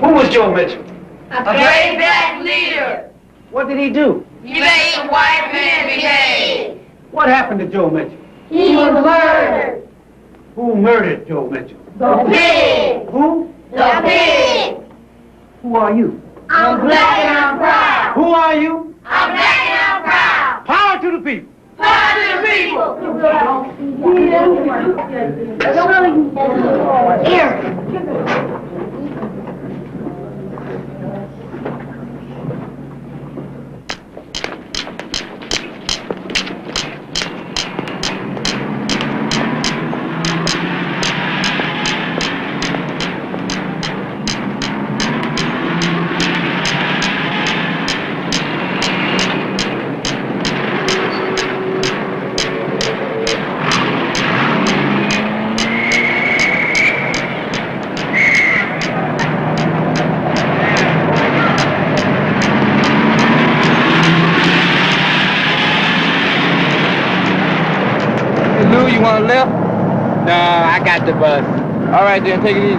Who was Joe Mitchell? A brave black leader. What did he do? He made the white man behave. What happened to Joe Mitchell? He was murdered. Who murdered Joe Mitchell? The pig. Who? The pig. Who are you? I'm black and I'm proud. Who are you? I'm black and I'm proud. Power to the people. Power to the people. Here. You want a lift? No, I got the bus. All right, then, take it easy.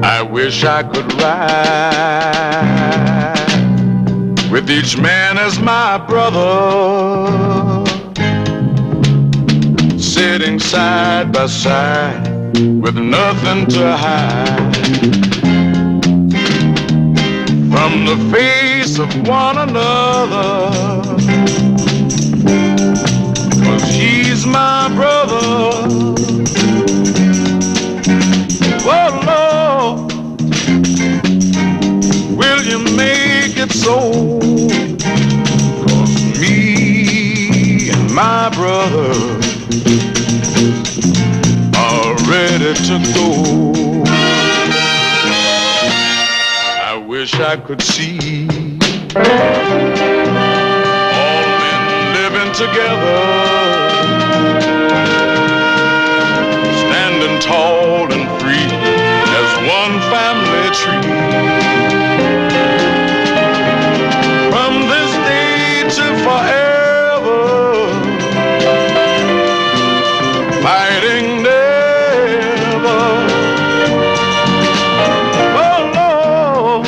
I wish I could ride with each man as my brother, sitting side by side with nothing to hide from the face of one another, 'cause he's my brother. Oh Lord, will you make it so? 'Cause me and my brother are ready to go. I wish I could see all men living together, standing tall and free as one family tree. From this day to forever, fighting never. Oh Lord,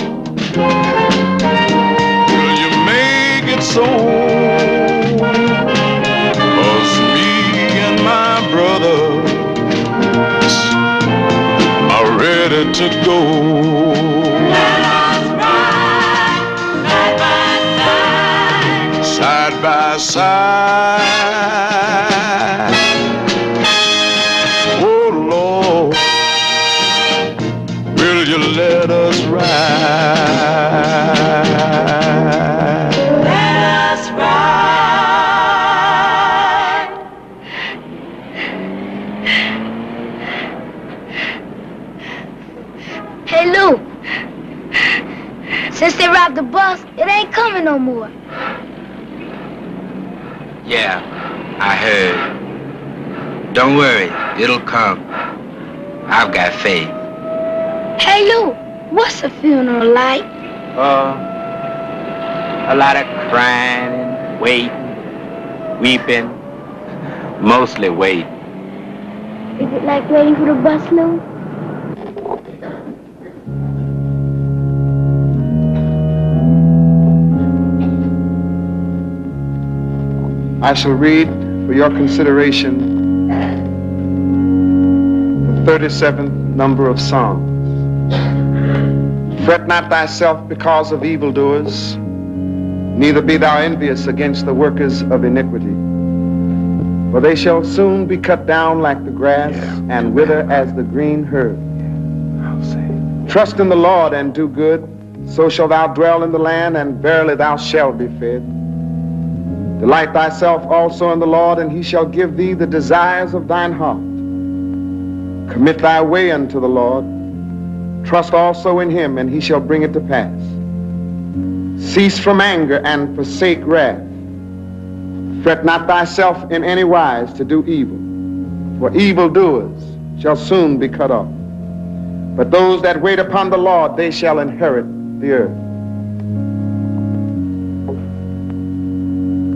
will you make it so? 'Cause me and my brother are ready to go. Let us ride side by Side by side. side. Oh Lord, will you let us ride? Let us ride. Hey, Lou. Since they robbed the bus, it ain't coming no more. Yeah, I heard. Don't worry, it'll come. I've got faith. Hey, Lou, what's a funeral like? A lot of crying and waiting, weeping, mostly waiting. Is it like waiting for the bus, Lou? I shall read for your consideration 37th number of Psalms. Fret not thyself because of evildoers, neither be thou envious against the workers of iniquity. For they shall soon be cut down like the grass and wither as the green herb. Trust in the Lord and do good, so shalt thou dwell in the land, and verily thou shalt be fed. Delight thyself also in the Lord, and he shall give thee the desires of thine heart. Commit thy way unto the Lord. Trust also in him, and he shall bring it to pass. Cease from anger and forsake wrath. Fret not thyself in any wise to do evil, for evildoers shall soon be cut off. But those that wait upon the Lord, they shall inherit the earth.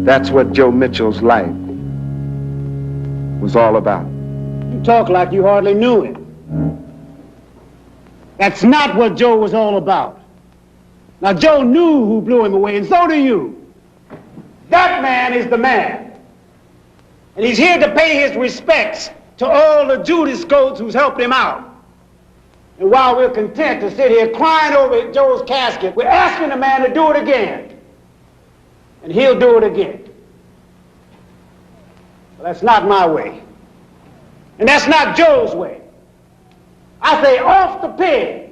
That's what Joe Mitchell's life was all about. You talk like you hardly knew him. That's not what Joe was all about. Now, Joe knew who blew him away, and so do you. That man is the man. And he's here to pay his respects to all the Judas goats who's helped him out. And while we're content to sit here crying over Joe's casket, we're asking the man to do it again. And he'll do it again. Well, that's not my way. And that's not Joe's way. I say off the pig,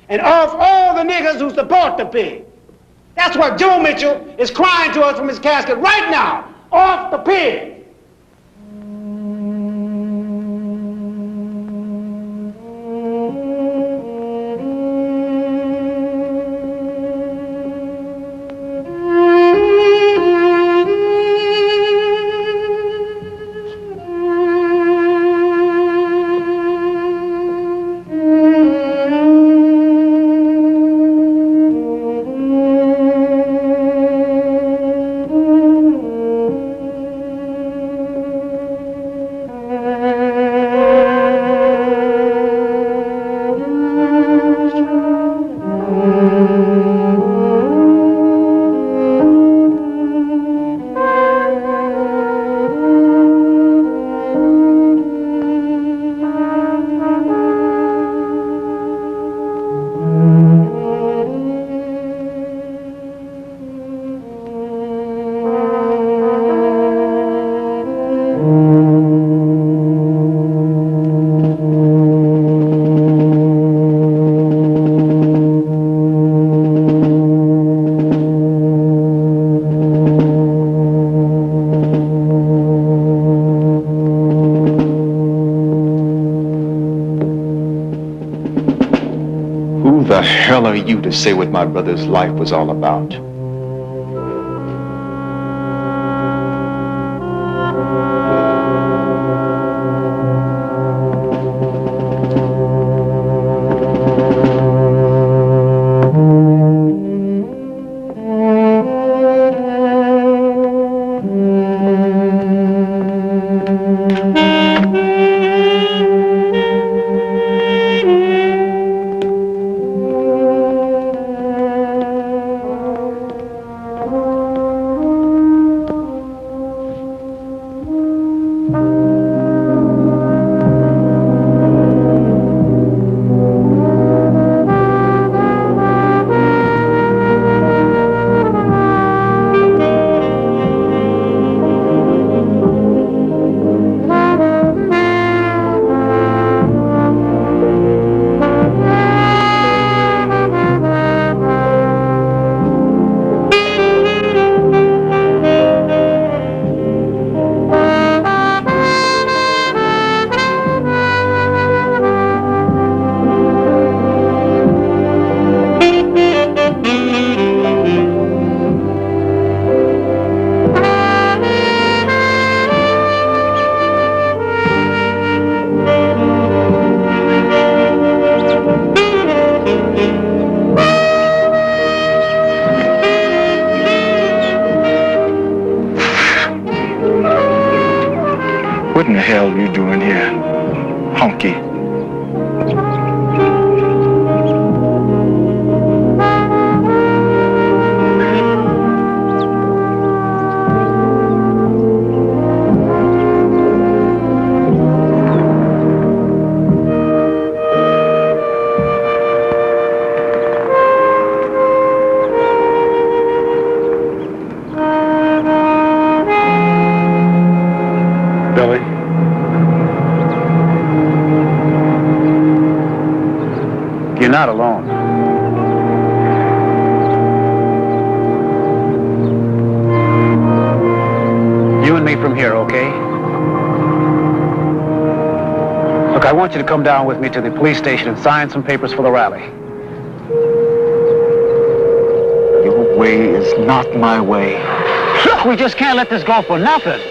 and off all the niggas who support the pig. That's what Joe Mitchell is crying to us from his casket right now. Off the pig. hell are you to say what my brother's life was all about? What in the hell are you doing here, honky? You're not alone. You and me from here, okay? Look, I want you to come down with me to the police station and sign some papers for the rally. Your way is not my way. Look, we just can't let this go for nothing.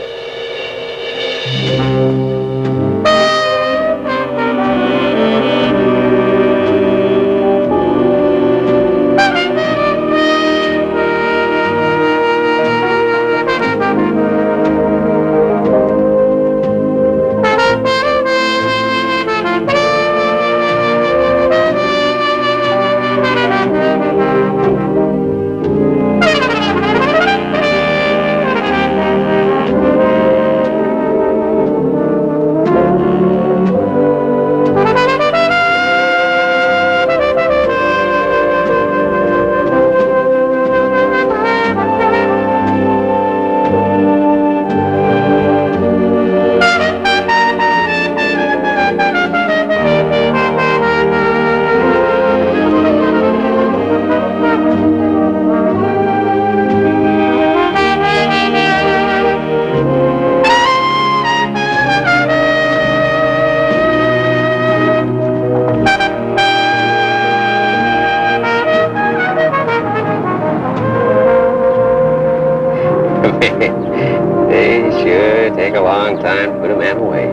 They sure take a long time to put a man away.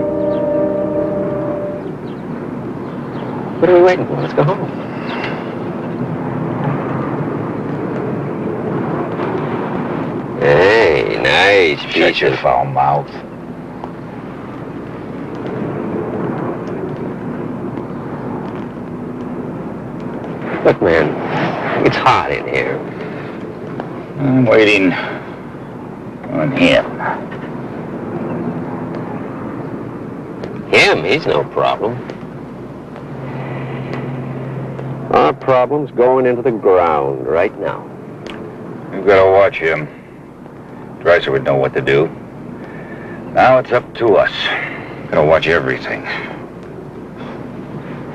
What are we waiting for? Let's go home. Hey, nice piece. Shut your foul mouth. Look, man, it's hot in here. I'm waiting on him. Him, he's no problem. Our problem's going into the ground right now. You've got to watch him. Dreiser would know what to do. Now it's up to us. Gotta watch everything.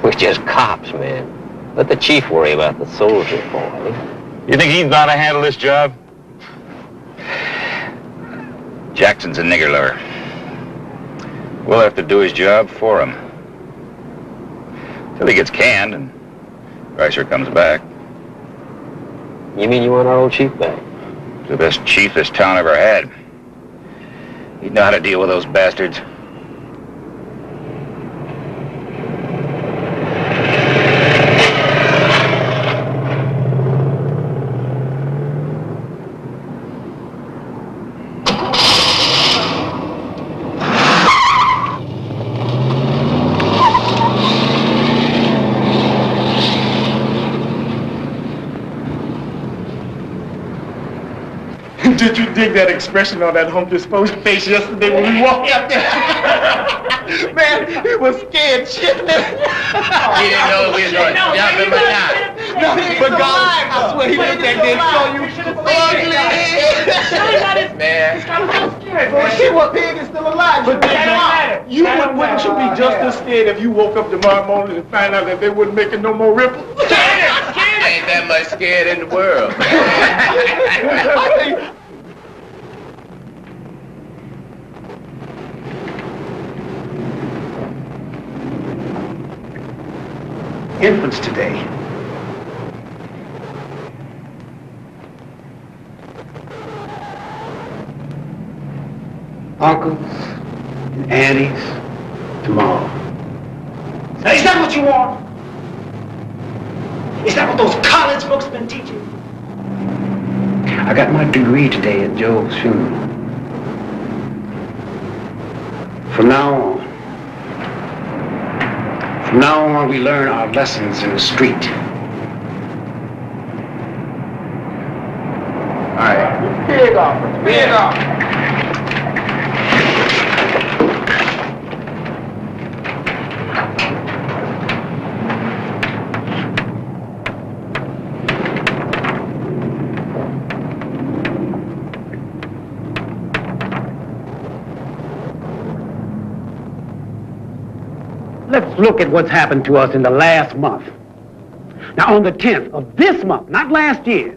We're just cops, man. Let the chief worry about the soldier boy. You think he's not to handle this job? Jackson's a nigger lover. We'll have to do his job for him. Till he gets canned and Dreiser comes back. You mean you want our old chief back? He's the best chief this town ever had. He'd know how to deal with those bastards. Did you dig that expression on that home-disposed face yesterday when we walked out there? Man, he was scared shitless. He didn't know we was going to jump him or not. But God, I swear he looked at me and saw you ugly. Man. Shit, what pig is still alive? But wouldn't you be just as scared if you woke up tomorrow morning and found out that they wasn't making no more ripples? Ain't that much scared in the world. Infants today. Uncles and aunties tomorrow. Now, is that what you want? Is that what those college folks been teaching? I got my degree today at Joe's funeral. From now on, we learn our lessons in the street. All right. Pig off. Pig off. Let's look at what's happened to us in the last month. Now, on the 10th of this month, not last year,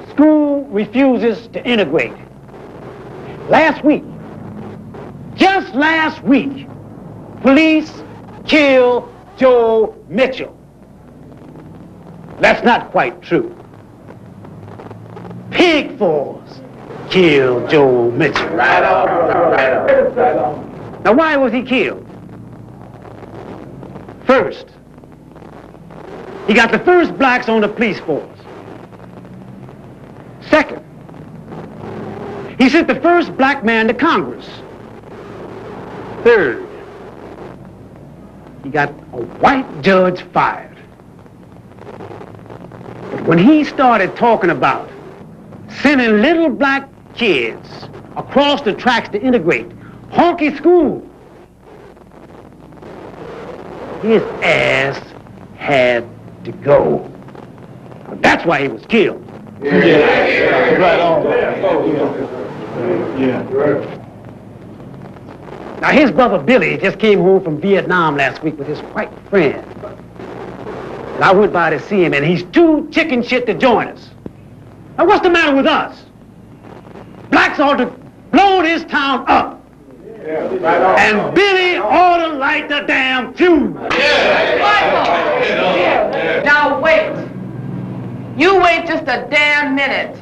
school refuses to integrate. Last week, just last week, police killed Joe Mitchell. That's not quite true. Pig Force killed Joe Mitchell. Right on. Now, why was he killed? First, he got the first blacks on the police force. Second, he sent the first black man to Congress. Third, he got a white judge fired. But when he started talking about sending little black kids across the tracks to integrate honky school, his ass had to go. That's why he was killed. Yeah. Right on. Yeah. Now, his brother Billy just came home from Vietnam last week with his white friend. And I went by to see him, and he's too chicken shit to join us. Now, what's the matter with us? Blacks ought to blow this town up. Yeah, right on. And Billy ought to light the damn fuse. Now wait. You wait just a damn minute.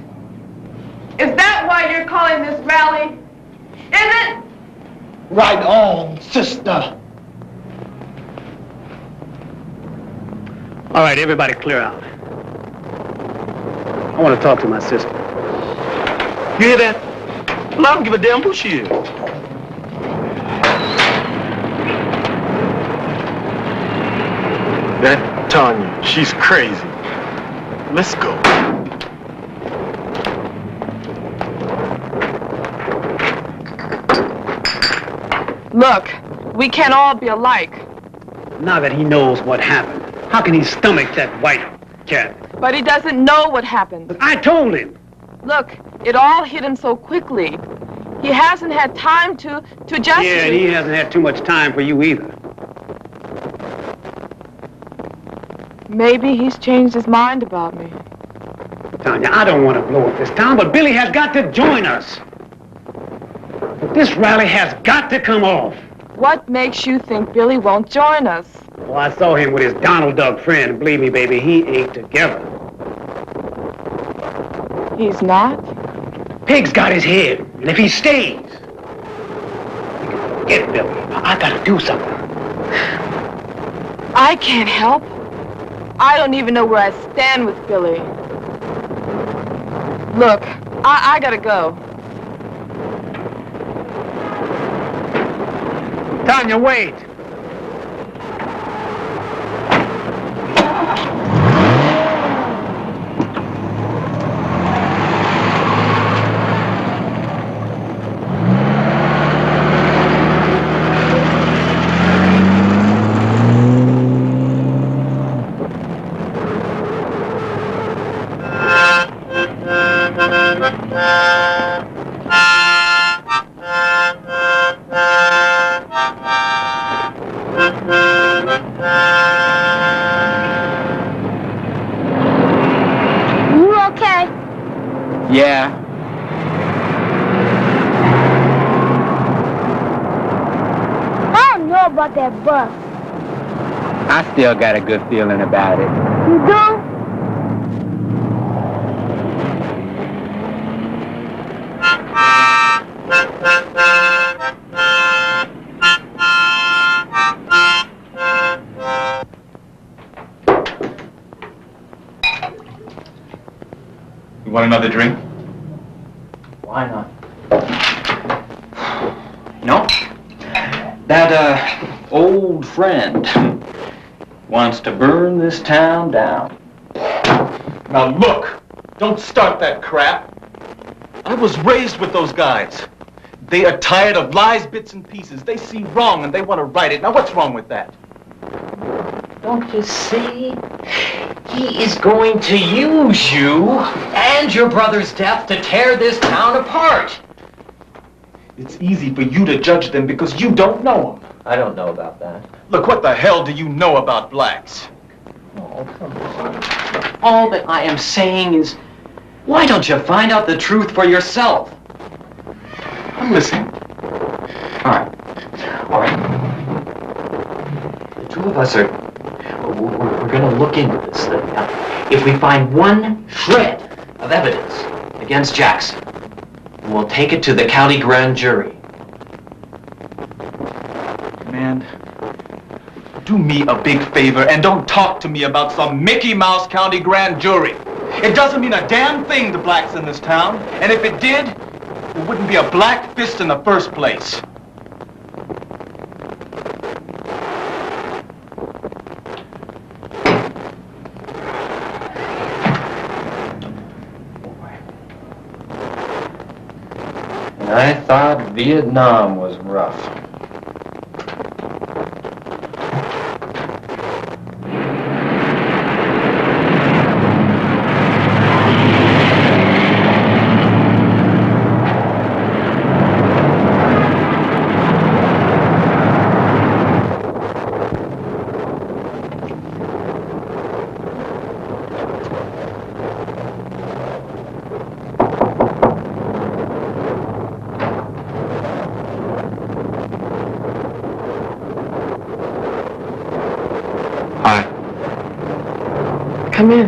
Is that why you're calling this rally? Is it? Right on, sister. All right, everybody clear out. I want to talk to my sister. You hear that? Well, I don't give a damn who she is. That Tanya, she's crazy. Let's go. Look, we can't all be alike. Now that he knows what happened, how can he stomach that white cat? But he doesn't know what happened. I told him. Look, it all hit him so quickly. He hasn't had time to adjust. Yeah, and he hasn't had too much time for you either. Maybe he's changed his mind about me. Tanya, I don't want to blow up this town, but Billy has got to join us. But this rally has got to come off. What makes you think Billy won't join us? Oh, I saw him with his Donald Duck friend, and believe me, baby, he ain't together. He's not? Pig's got his head, and if he stays, he can forget Billy. I gotta do something. I can't help. I don't even know where I stand with Billy. Look, I gotta go. Tanya, wait. Yeah. I don't know about that bus. I still got a good feeling about it. You do? You want another drink? Why not? No. That, old friend wants to burn this town down. Now look, don't start that crap. I was raised with those guys. They are tired of lies, bits, and pieces. They see wrong and they want to right it. Now what's wrong with that? Don't you see? He is going to use you and your brother's death to tear this town apart. It's easy for you to judge them because you don't know them. I don't know about that. Look, what the hell do you know about blacks? Oh, All that I am saying is, why don't you find out the truth for yourself? I'm listening. All right. The two of us we're going to look into this thing. Now, if we find one shred of evidence against Jackson, we'll take it to the county grand jury. Man, do me a big favor and don't talk to me about some Mickey Mouse County grand jury. It doesn't mean a damn thing to blacks in this town, and if it did, it wouldn't be a black fist in the first place. I thought Vietnam was rough. Come in.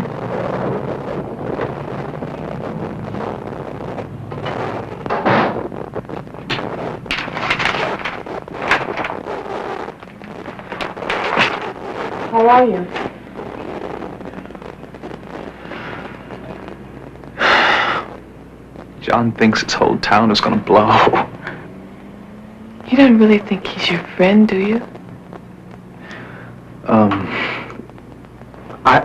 How are you? John thinks his whole town is gonna blow. You don't really think he's your friend, do you?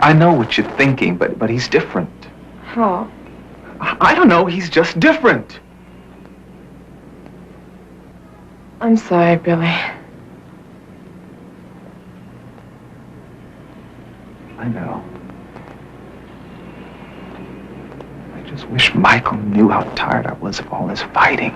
I know what you're thinking, but he's different. How? I don't know, he's just different. I'm sorry, Billy. I know. I just wish Michael knew how tired I was of all this fighting.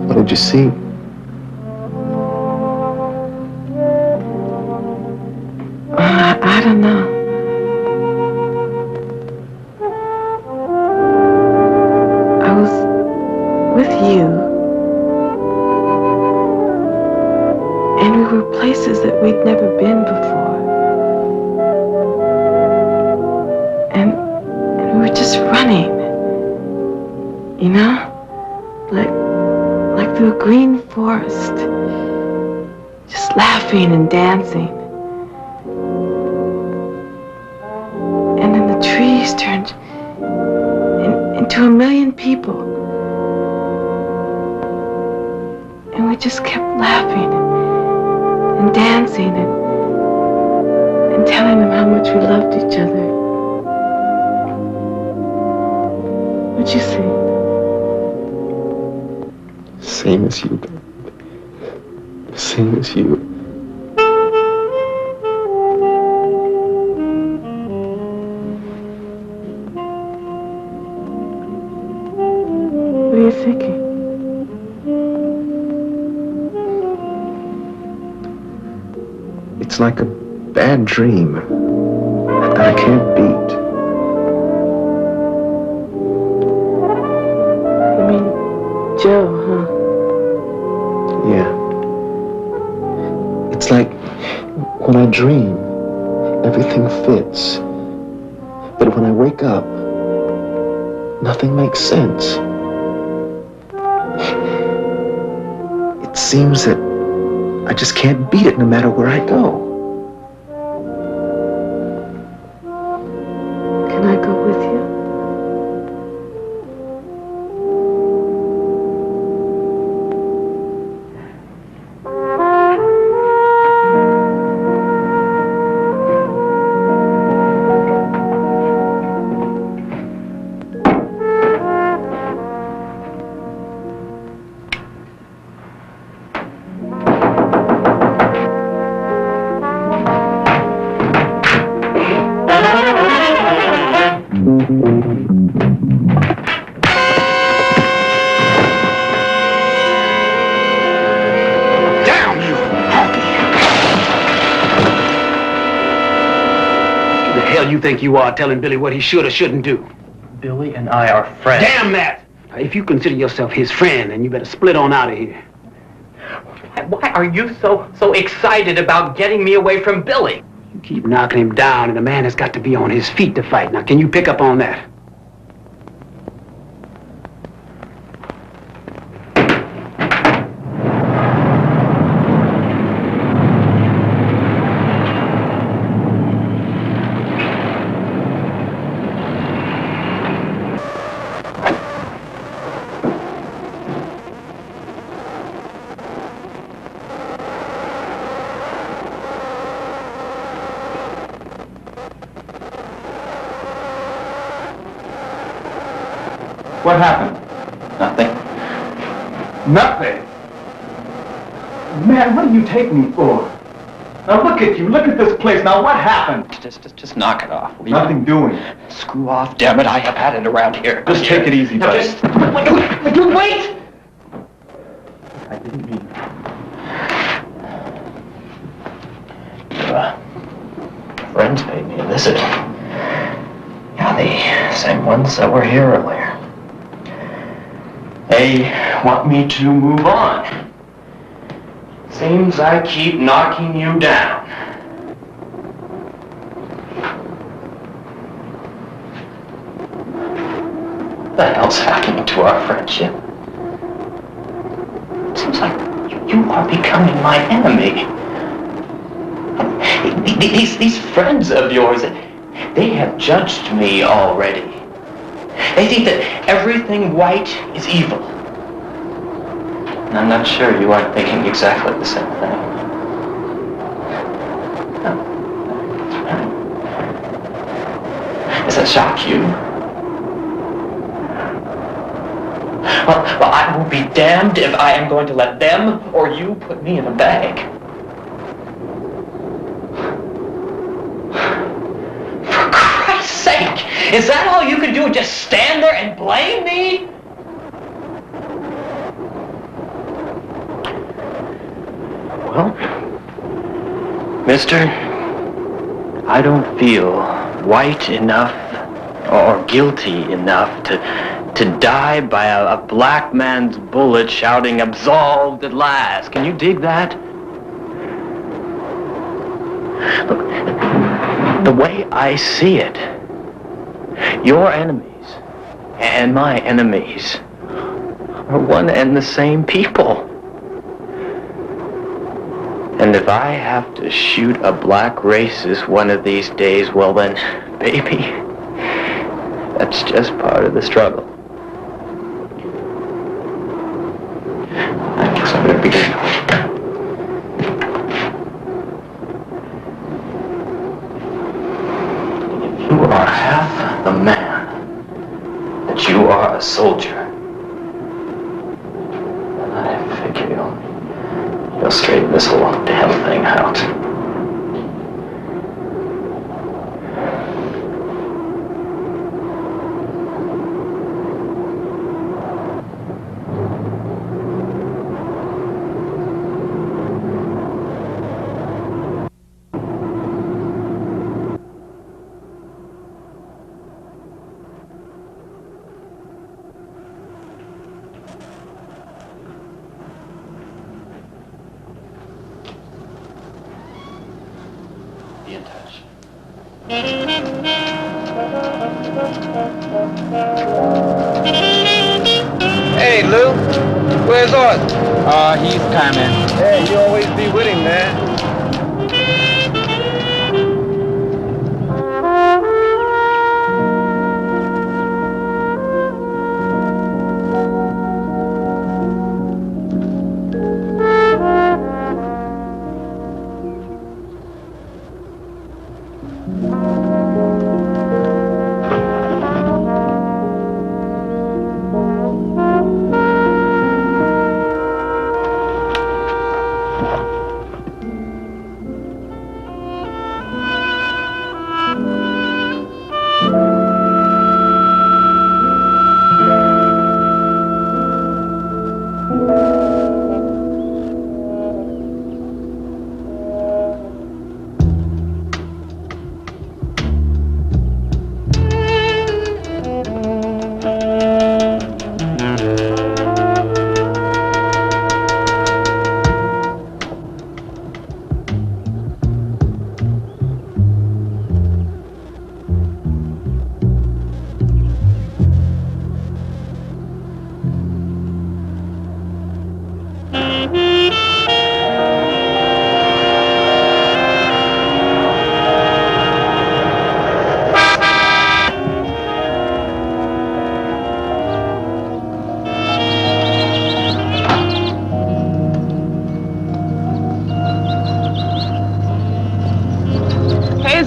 What did you see? I don't know. I was with you, and we were places that we'd never been before. You know? Like through a green forest. Just laughing and dancing. And then the trees turned into a million people. And we just kept laughing and dancing and telling them how much we loved each other. What'd you say? Same as you, babe. Same as you. What are you thinking? It's like a bad dream that I can't beat. You mean Joe, huh? Yeah. It's like when I dream, everything fits. But when I wake up, nothing makes sense. It seems that I just can't beat it no matter where I go. Can I go with you? You think you are telling Billy what he should or shouldn't do? Billy and I are friends. Damn that! If you consider yourself his friend, then you better split on out of here. Why are you so excited about getting me away from Billy? You keep knocking him down, and the man has got to be on his feet to fight. Now, can you pick up on that? What happened? Nothing. Nothing? Man, what do you take me for? Now look at you, look at this place. Now what happened? Just knock it off. Nothing doing. Screw off, damn it. I have had it around here. Just take it easy, now buddy. just... Wait! I didn't mean... Friends paid me a visit. Yeah, the same ones that were here earlier. They want me to move on. Seems I keep knocking you down. What the hell's happening to our friendship? It seems like you are becoming my enemy. These friends of yours, they have judged me already. They think that everything white is evil. And I'm not sure you aren't thinking exactly the same thing. No. Does that shock you? Well, I will be damned if I am going to let them or you put me in a bag. For Christ's sake, is that all you can do? Just stand there and blame me? Well, mister, I don't feel white enough or guilty enough to die by a black man's bullet shouting absolved at last. Can you dig that? Look, the way I see it, your enemies and my enemies are one and the same people. And if I have to shoot a black racist one of these days, well then, baby, that's just part of the struggle. I guess I'm gonna begin. If you are half the man that you are a soldier, then I figure you'll straighten this whole damn thing out. Be in touch. Hey, Lou. Where's Horace? He's coming. Hey, you always be with him, man.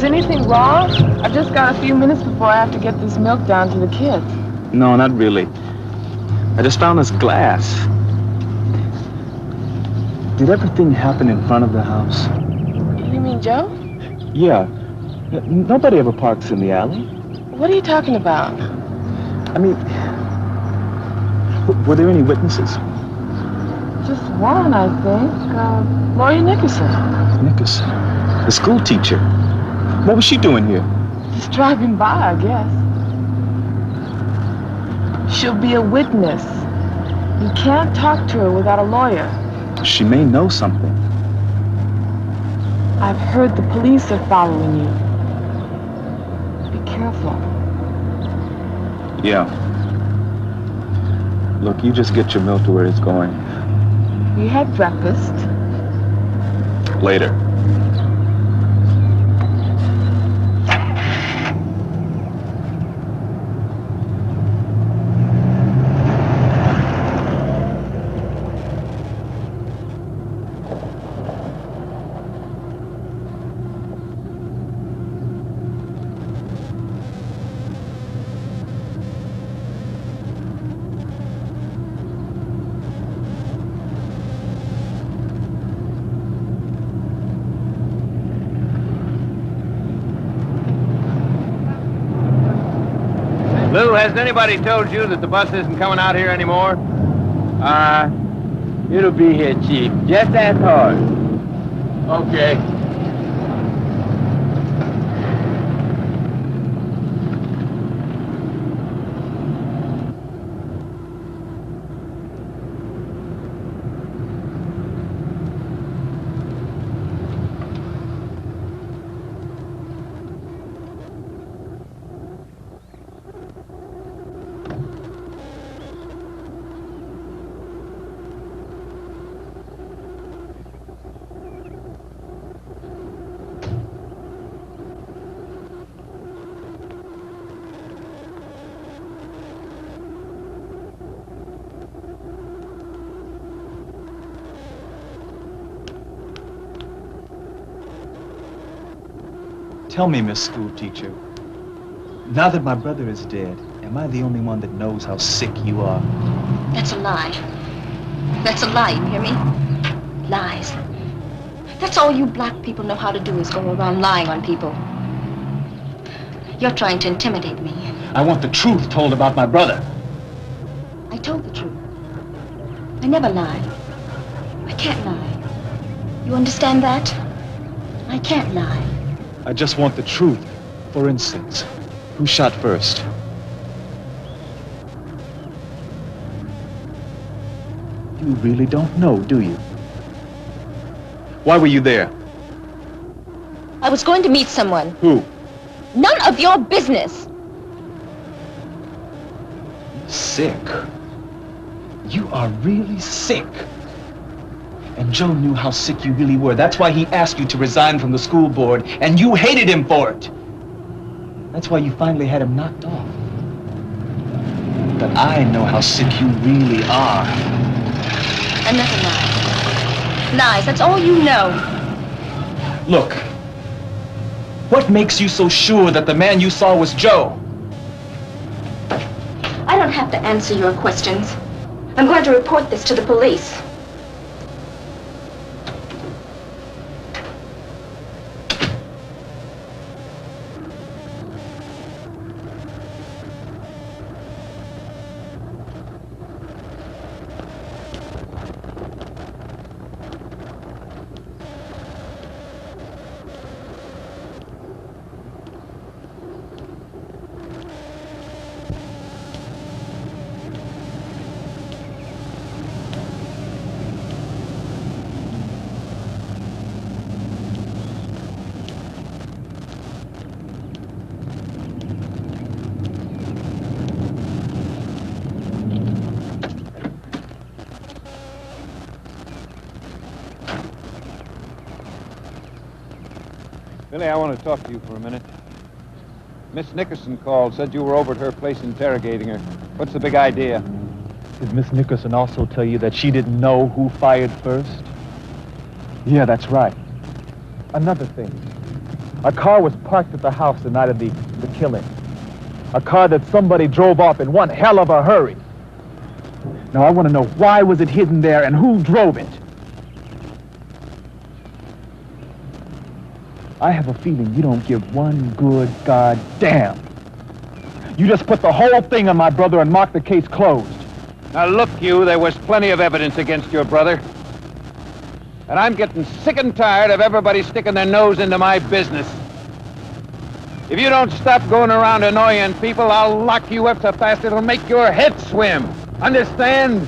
Anything wrong? I've just got a few minutes before I have to get this milk down to the kids. No, not really. I just found this glass. Did everything happen in front of the house? You mean Joe? Yeah. Nobody ever parks in the alley. What are you talking about? I mean, were there any witnesses? Just one, I think. Lori Nickerson. Nickerson? The school teacher. What was she doing here? Just driving by, I guess. She'll be a witness. You can't talk to her without a lawyer. She may know something. I've heard the police are following you. Be careful. Yeah. Look, you just get your milk to where it's going. You had breakfast. Later. Lou, has anybody told you that the bus isn't coming out here anymore? It'll be here, Chief. Just as hard. Okay. Tell me, Miss School Teacher, now that my brother is dead, am I the only one that knows how sick you are? That's a lie. That's a lie, you hear me? Lies. That's all you black people know how to do is go around lying on people. You're trying to intimidate me. I want the truth told about my brother. I told the truth. I never lie. I can't lie. You understand that? I can't lie. I just want the truth. For instance, who shot first? You really don't know, do you? Why were you there? I was going to meet someone. Who? None of your business. Sick. You are really sick. And Joe knew how sick you really were. That's why he asked you to resign from the school board, and you hated him for it. That's why you finally had him knocked off. But I know how sick you really are. Another lie. Lies, that's all you know. Look, what makes you so sure that the man you saw was Joe? I don't have to answer your questions. I'm going to report this to the police. Billy, I want to talk to you for a minute. Miss Nickerson called, said you were over at her place interrogating her. What's the big idea? Did Miss Nickerson also tell you that she didn't know who fired first? Yeah, that's right. Another thing. A car was parked at the house the night of the killing. A car that somebody drove off in one hell of a hurry. Now, I want to know why was it hidden there and who drove it? I have a feeling you don't give one good goddamn. You just put the whole thing on my brother and mark the case closed. Now look, you, there was plenty of evidence against your brother. And I'm getting sick and tired of everybody sticking their nose into my business. If you don't stop going around annoying people, I'll lock you up so fast it'll make your head swim. Understand?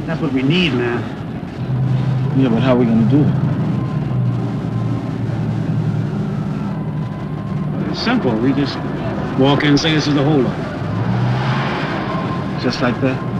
That's what we need, man. Yeah, but how are we gonna do it? It's simple. We just walk in and say this is the holdup. Just like that?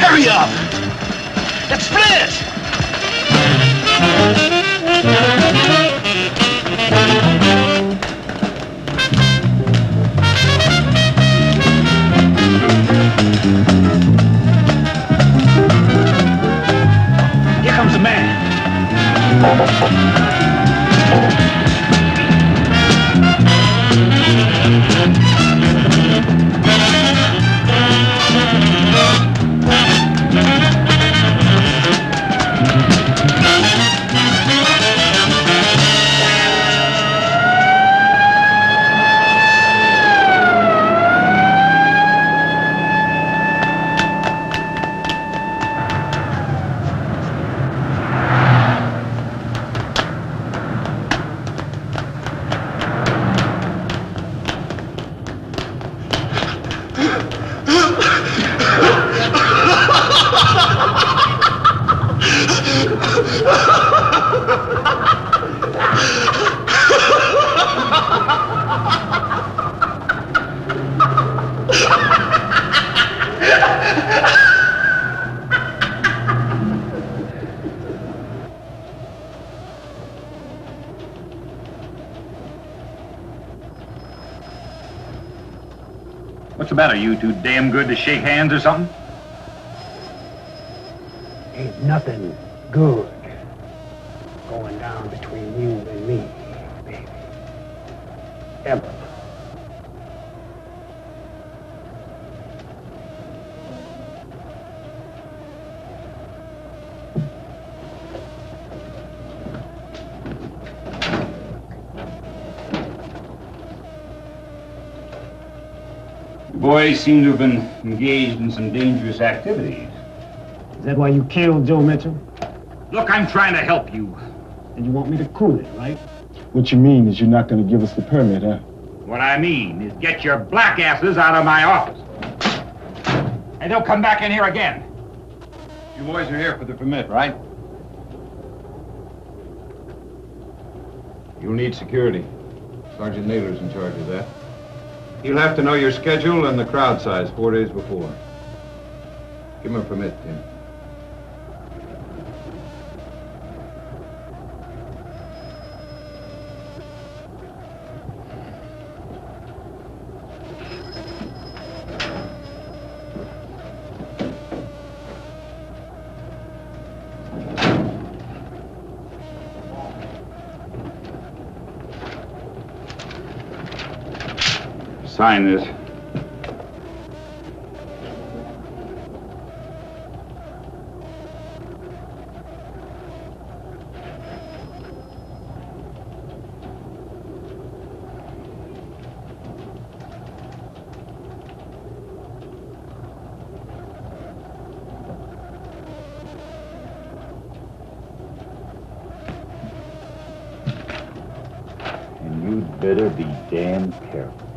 Hurry up! Let's split! What's the matter? You too damn good to shake hands or something? Ain't nothing good going down between you and me, baby. Ever. Boys seem to have been engaged in some dangerous activities. Is that why you killed Joe Mitchell? Look, I'm trying to help you. And you want me to cool it, right? What you mean is you're not going to give us the permit, huh? What I mean is get your black asses out of my office. And don't come back in here again. You boys are here for the permit, right? You'll need security. Sergeant Naylor's in charge of that. He'll have to know your schedule and the crowd size 4 days before. Give him a permit, Tim. Sign this. And you'd better be damn careful.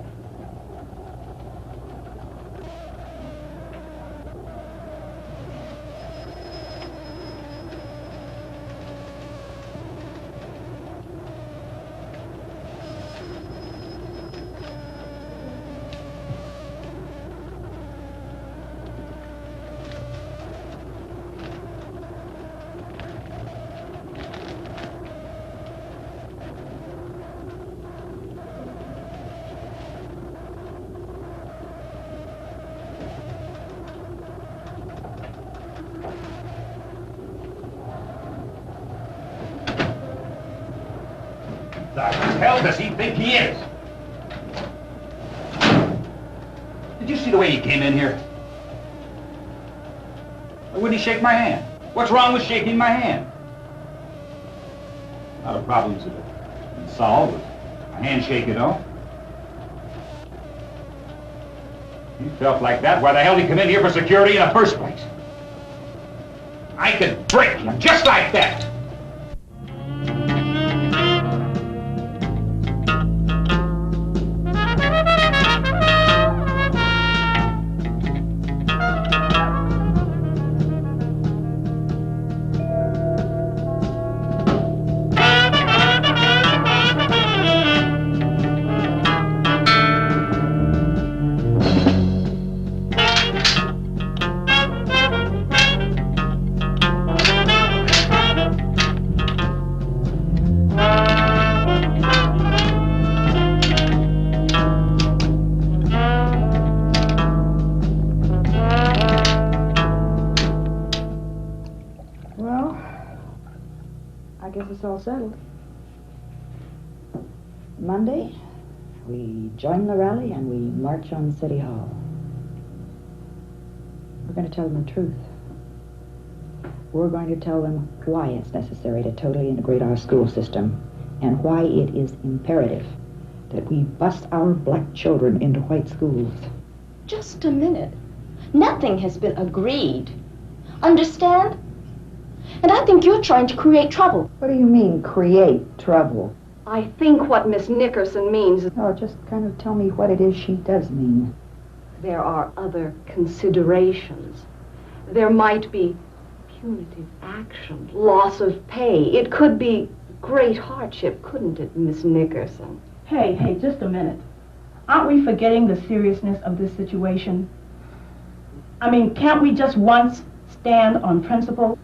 The hell does he think he is? Did you see the way he came in here? Why wouldn't he shake my hand? What's wrong with shaking my hand? A lot of problems have been solved with a handshake, you know. He felt like that. Why the hell did he come in here for security in the first place? I could break him just like that. All settled. Monday, we join the rally and we march on City Hall. We're going to tell them the truth. We're going to tell them why it's necessary to totally integrate our school system and why it is imperative that we bust our black children into white schools. Just a minute. Nothing has been agreed. Understand? And I think you're trying to create trouble. What do you mean, create trouble? I think what Miss Nickerson means is... Oh, just kind of tell me what it is she does mean. There are other considerations. There might be punitive action, loss of pay. It could be great hardship, couldn't it, Miss Nickerson? Hey, just a minute. Aren't we forgetting the seriousness of this situation? I mean, can't we just once stand on principle?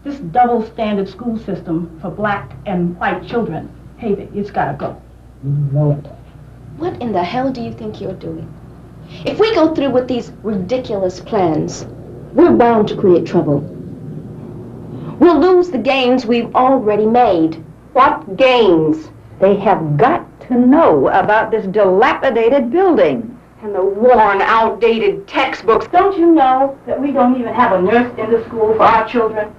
This double-standard school system for black and white children, hey, it's gotta go. You know it. What in the hell do you think you're doing? If we go through with these ridiculous plans, we're bound to create trouble. We'll lose the gains we've already made. What gains? They have got to know about this dilapidated building. And the worn, outdated textbooks. Don't you know that we don't even have a nurse in the school for our children?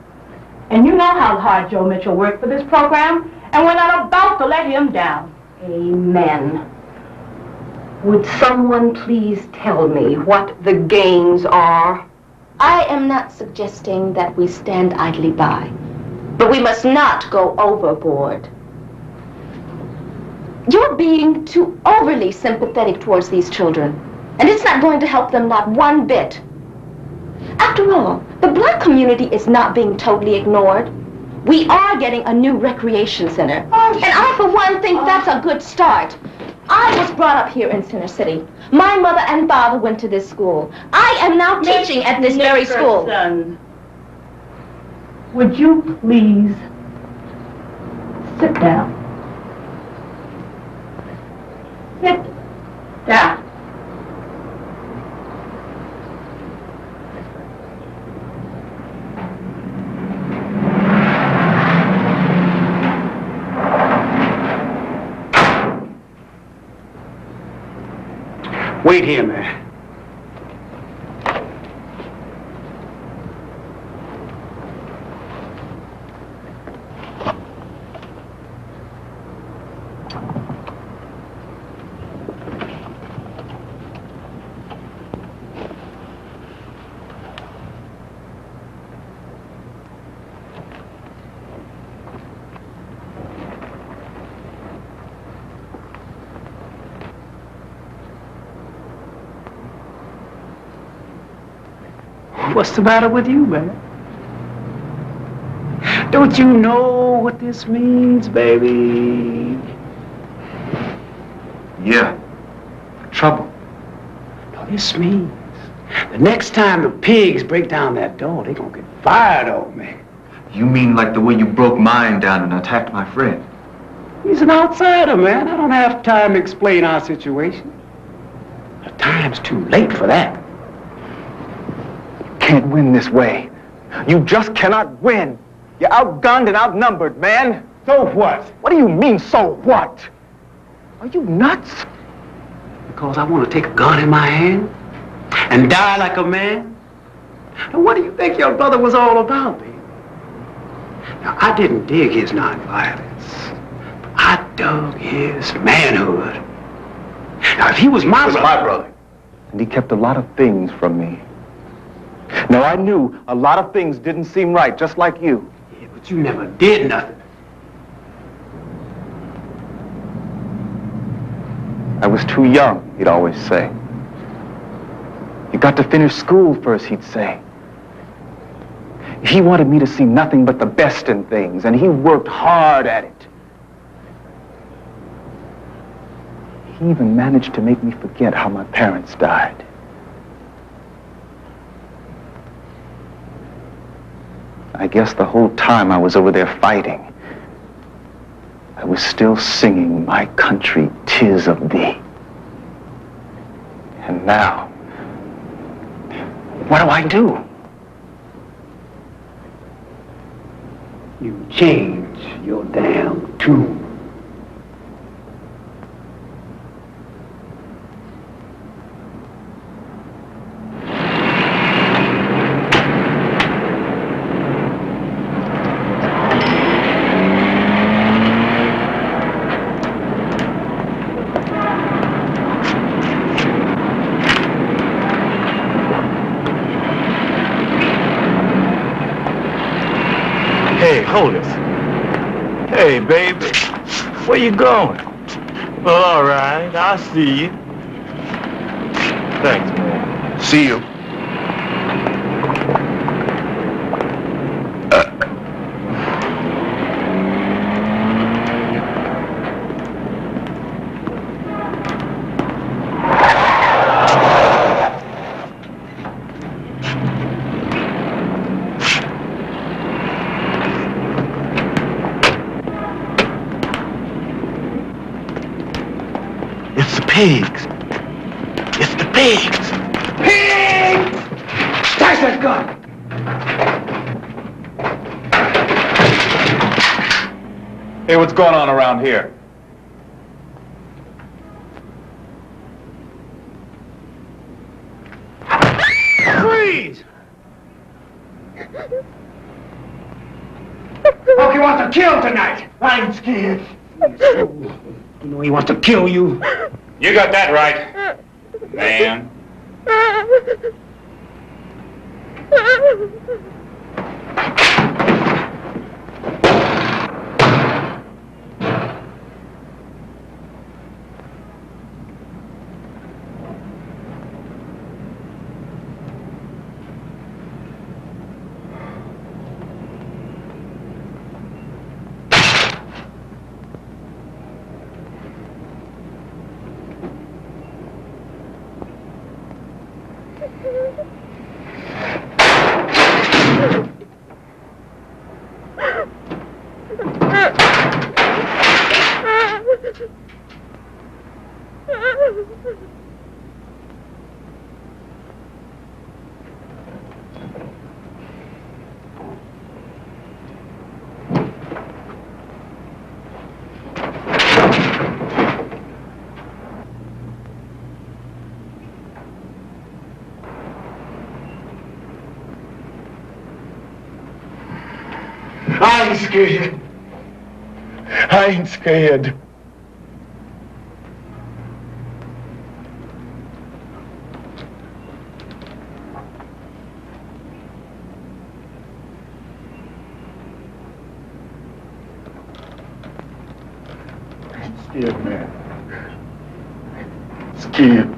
And you know how hard Joe Mitchell worked for this program, and we're not about to let him down. Amen. Would someone please tell me what the gains are? I am not suggesting that we stand idly by, but we must not go overboard. You're being too overly sympathetic towards these children, and it's not going to help them not one bit. After all, the black community is not being totally ignored. We are getting a new recreation center, and I, for one, think that's a good start. I was brought up here in Center City. My mother and father went to this school. I am now teaching at this very school. Nickerson, would you please sit down? Sit down. Wait here, man. What's the matter with you, man? Don't you know what this means, baby? Yeah. Trouble. No, this means the next time the pigs break down that door, they're gonna get fired on me. You mean like the way you broke mine down and attacked my friend? He's an outsider, man. I don't have time to explain our situation. The time's too late for that. Can't win this way. You just cannot win. You're outgunned and outnumbered, man. So what? What do you mean, so what? Are you nuts? Because I want to take a gun in my hand and die like a man? And what do you think your brother was all about, baby? Now, I didn't dig his nonviolence. I dug his manhood. Now, if he was my brother... And he kept a lot of things from me. Now, I knew a lot of things didn't seem right, just like you. Yeah, but you never did nothing. I was too young, he'd always say. You got to finish school first, he'd say. He wanted me to see nothing but the best in things, and he worked hard at it. He even managed to make me forget how my parents died. I guess the whole time I was over there fighting, I was still singing "My Country, 'Tis of Thee." And now, what do I do? You change your damn tune. Horace. Hey, baby. Where you going? Well, all right. I'll see you. Thanks, man. See you. Pigs. It's the Pigs! Pigs! Stash that gun! Hey, what's going on around here? Freeze! Smokey wants to kill tonight. I ain't scared. You know he wants to kill you. You got that right, man. I ain't scared. I ain't scared. Scared, man. Scared.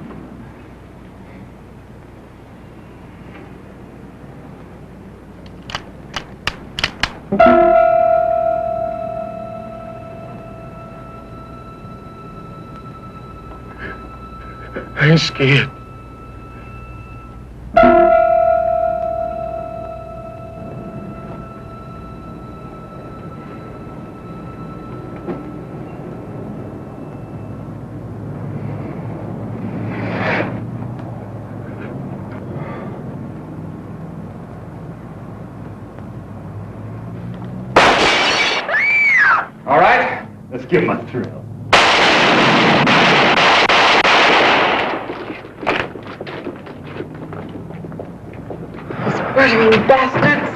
I ain't scared. All right, let's give him a thrill. Murdering bastards!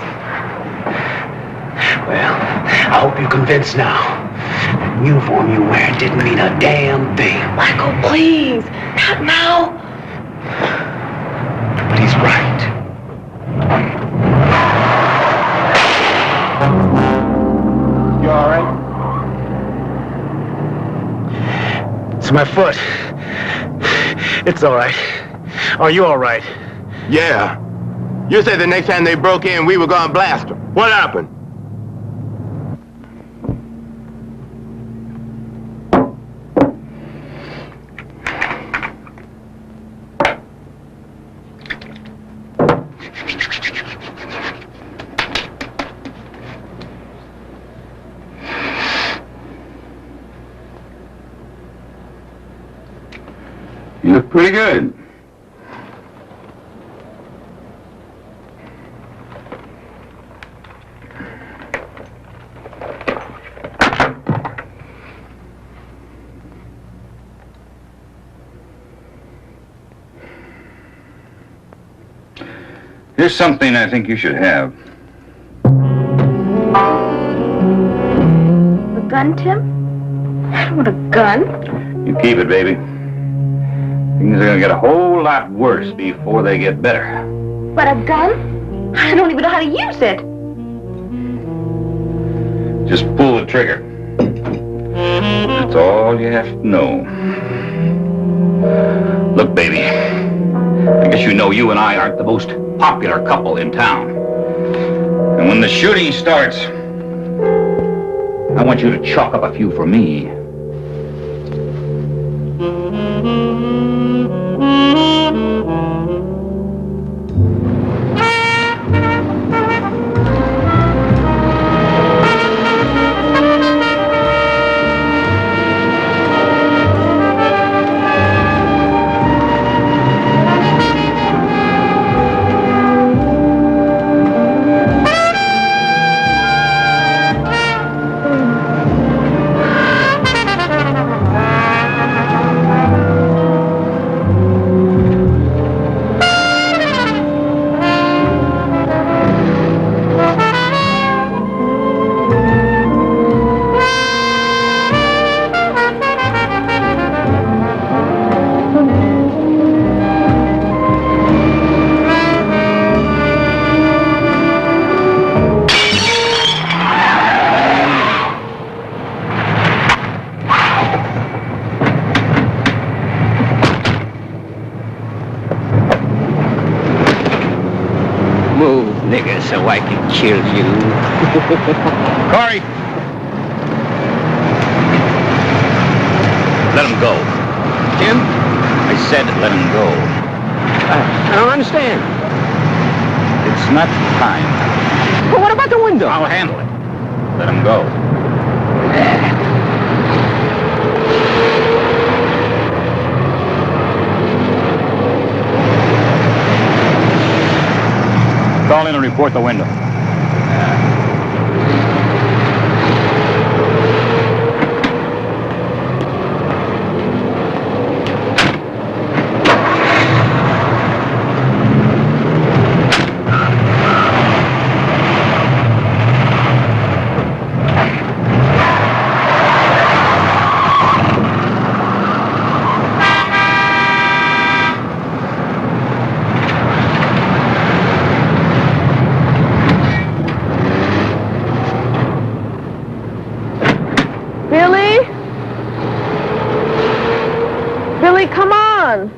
Well, I hope you're convinced now. The uniform you wear didn't mean a damn thing. Michael, please. Not now. But he's right. You all right? It's my foot. It's all right. Are you all right? Yeah. You said the next time they broke in, we were gonna blast them. What happened? You look pretty good. Here's something I think you should have. A gun, Tim? I don't want a gun. You keep it, baby. Things are gonna get a whole lot worse before they get better. But a gun? I don't even know how to use it. Just pull the trigger. That's all you have to know. Look, baby. I guess you know you and I aren't the most popular couple in town. And when the shooting starts, I want you to chalk up a few for me. so I can kill you. Corey! Let him go. Tim? I said let him go. I don't understand. It's not time. But what about the window? I'll handle it. Let him go. Call in and report the window. Billy, come on!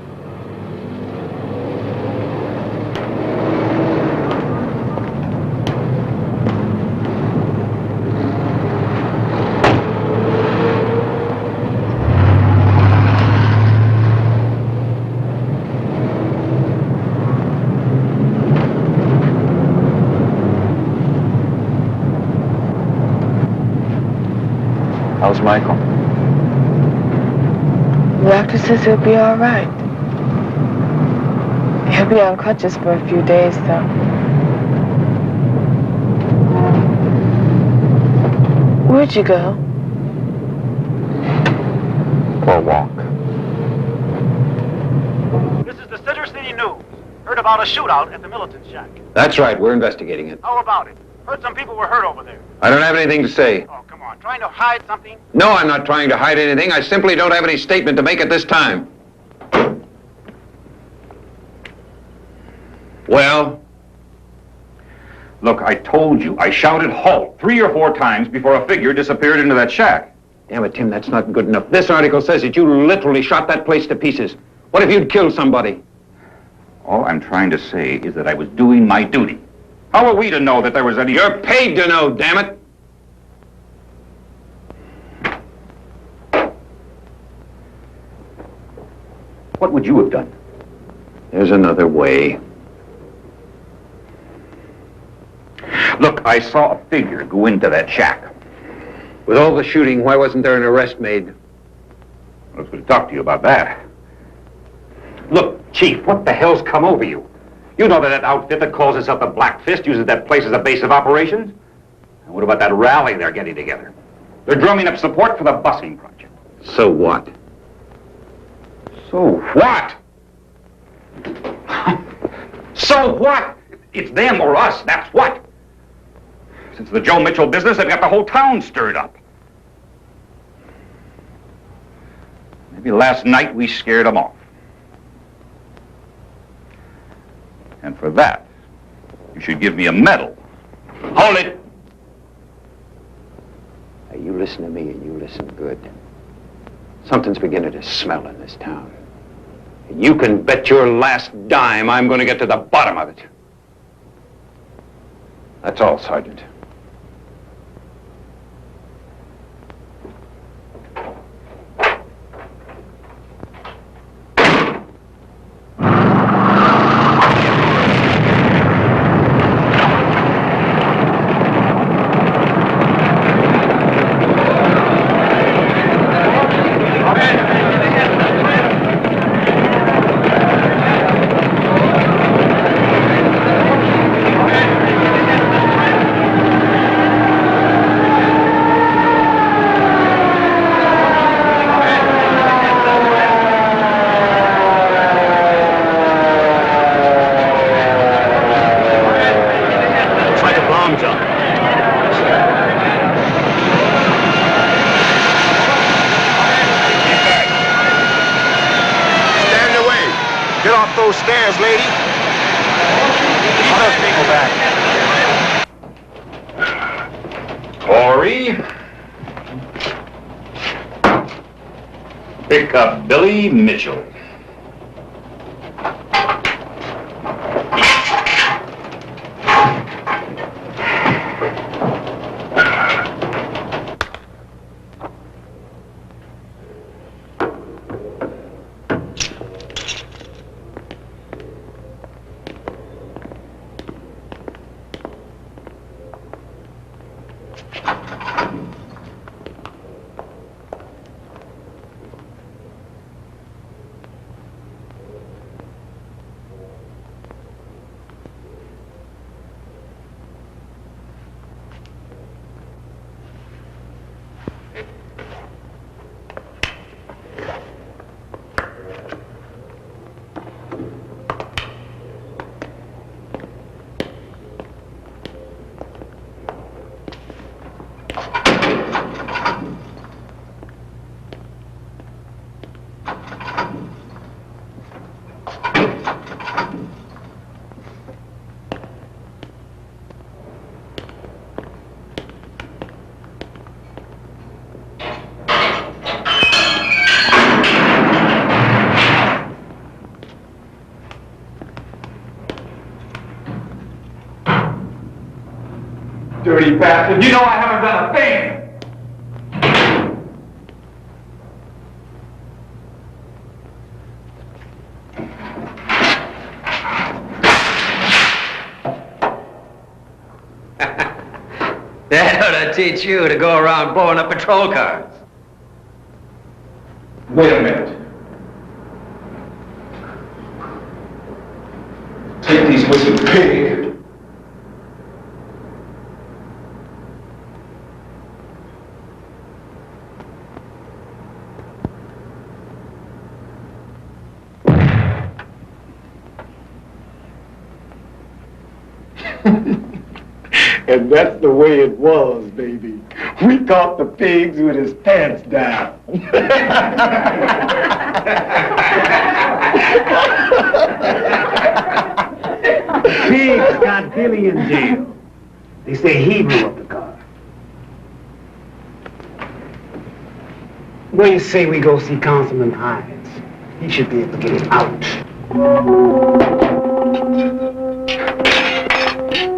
How's Michael? The doctor says he'll be all right. He'll be on crutches for a few days, though. Where'd you go? For a walk. This is the Center City News. Heard about a shootout at the militant shack. That's right, we're investigating it. How about it? Heard some people were hurt over there. I don't have anything to say. Oh, come on. Trying to hide something? No, I'm not trying to hide anything. I simply don't have any statement to make at this time. Well? Look, I told you. I shouted halt 3 or 4 times before a figure disappeared into that shack. Damn it, Tim, that's not good enough. This article says that you literally shot that place to pieces. What if you'd killed somebody? All I'm trying to say is that I was doing my duty. How are we to know that there was any... You're paid to know, damn it! What would you have done? There's another way. Look, I saw a figure go into that shack. With all the shooting, why wasn't there an arrest made? I was going to talk to you about that. Look, Chief, what the hell's come over you? You know that outfit that calls itself the Black Fist uses that place as a base of operations? And what about that rally they're getting together? They're drumming up support for the busing project. So what? So what? So what? It's them or us, that's what. Since the Joe Mitchell business, they've got the whole town stirred up. Maybe last night we scared them off. And for that, you should give me a medal. Hold it! Hey, you listen to me and you listen good. Something's beginning to smell in this town. You can bet your last dime I'm going to get to the bottom of it. That's all, Sergeant. Those stairs, lady. Keep those people back. Corey. Pick up Billy Mitchell. Dirty bastard. You know I haven't done a thing. That ought to teach you to go around blowing up patrol cars. Wait a minute. Take these with you, pig. And that's the way it was, baby. We caught the pigs with his pants down. Pigs got Billy in jail. They say he blew up the car. What do you say we go see Councilman Hines? He should be able to get him out.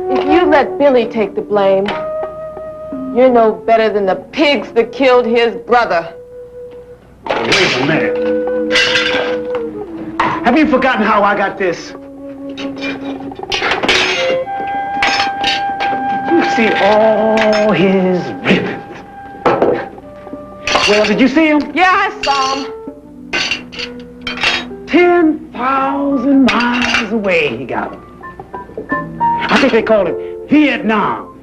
If you let Billy take the blame, you're no better than the pigs that killed his brother. Wait a minute. Have you forgotten how I got this? You see all his ribbons. Well, did you see him? Yeah, I saw him. 10,000 miles away he got him. I think they call it Vietnam.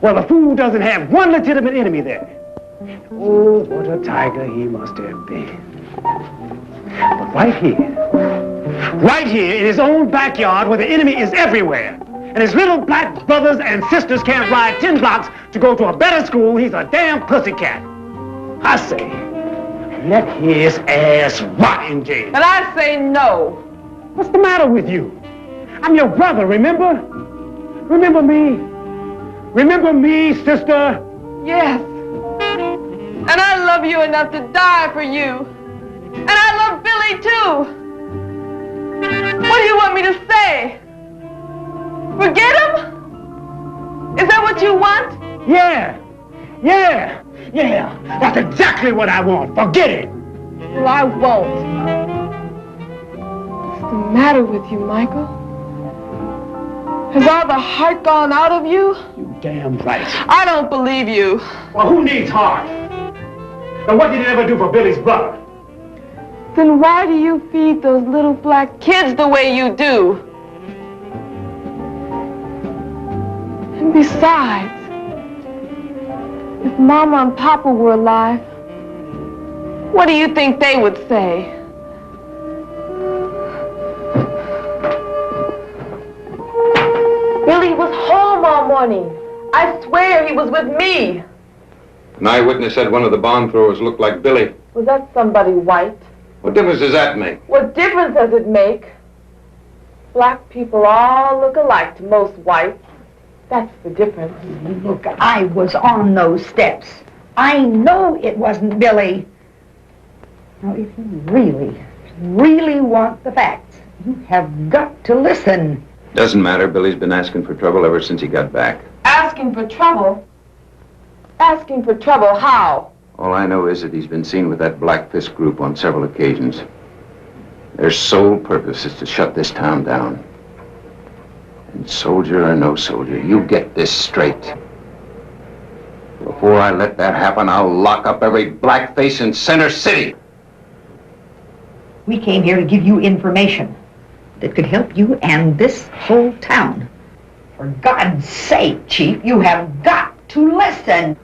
Well, the fool doesn't have one legitimate enemy there. Oh, what a tiger he must have been. But right here in his own backyard where the enemy is everywhere, and his little black brothers and sisters can't ride 10 blocks to go to a better school, he's a damn pussycat. I say, let his ass rot in jail. And I say no. What's the matter with you? I'm your brother, remember? Remember me? Remember me, sister? Yes. And I love you enough to die for you. And I love Billy, too. What do you want me to say? Forget him? Is that what you want? Yeah. That's exactly what I want. Forget it. Well, I won't. What's the matter with you, Michael? Has all the heart gone out of you? You damn right. I don't believe you. Well, who needs heart? Now, what did you ever do for Billy's brother? Then why do you feed those little black kids the way you do? And besides, if Mama and Papa were alive, what do you think they would say? Billy was home all morning. I swear he was with me. An eyewitness said one of the bomb throwers looked like Billy. Was that somebody white? What difference does that make? What difference does it make? Black people all look alike to most whites. That's the difference. Look, I was on those steps. I know it wasn't Billy. Now, if you really want the facts, you have got to listen. Doesn't matter. Billy's been asking for trouble ever since he got back. Asking for trouble? Asking for trouble how? All I know is that he's been seen with that Black Fist group on several occasions. Their sole purpose is to shut this town down. And soldier or no soldier, you get this straight. Before I let that happen, I'll lock up every black face in Center City. We came here to give you information that could help you and this whole town. For God's sake, Chief, you have got to listen.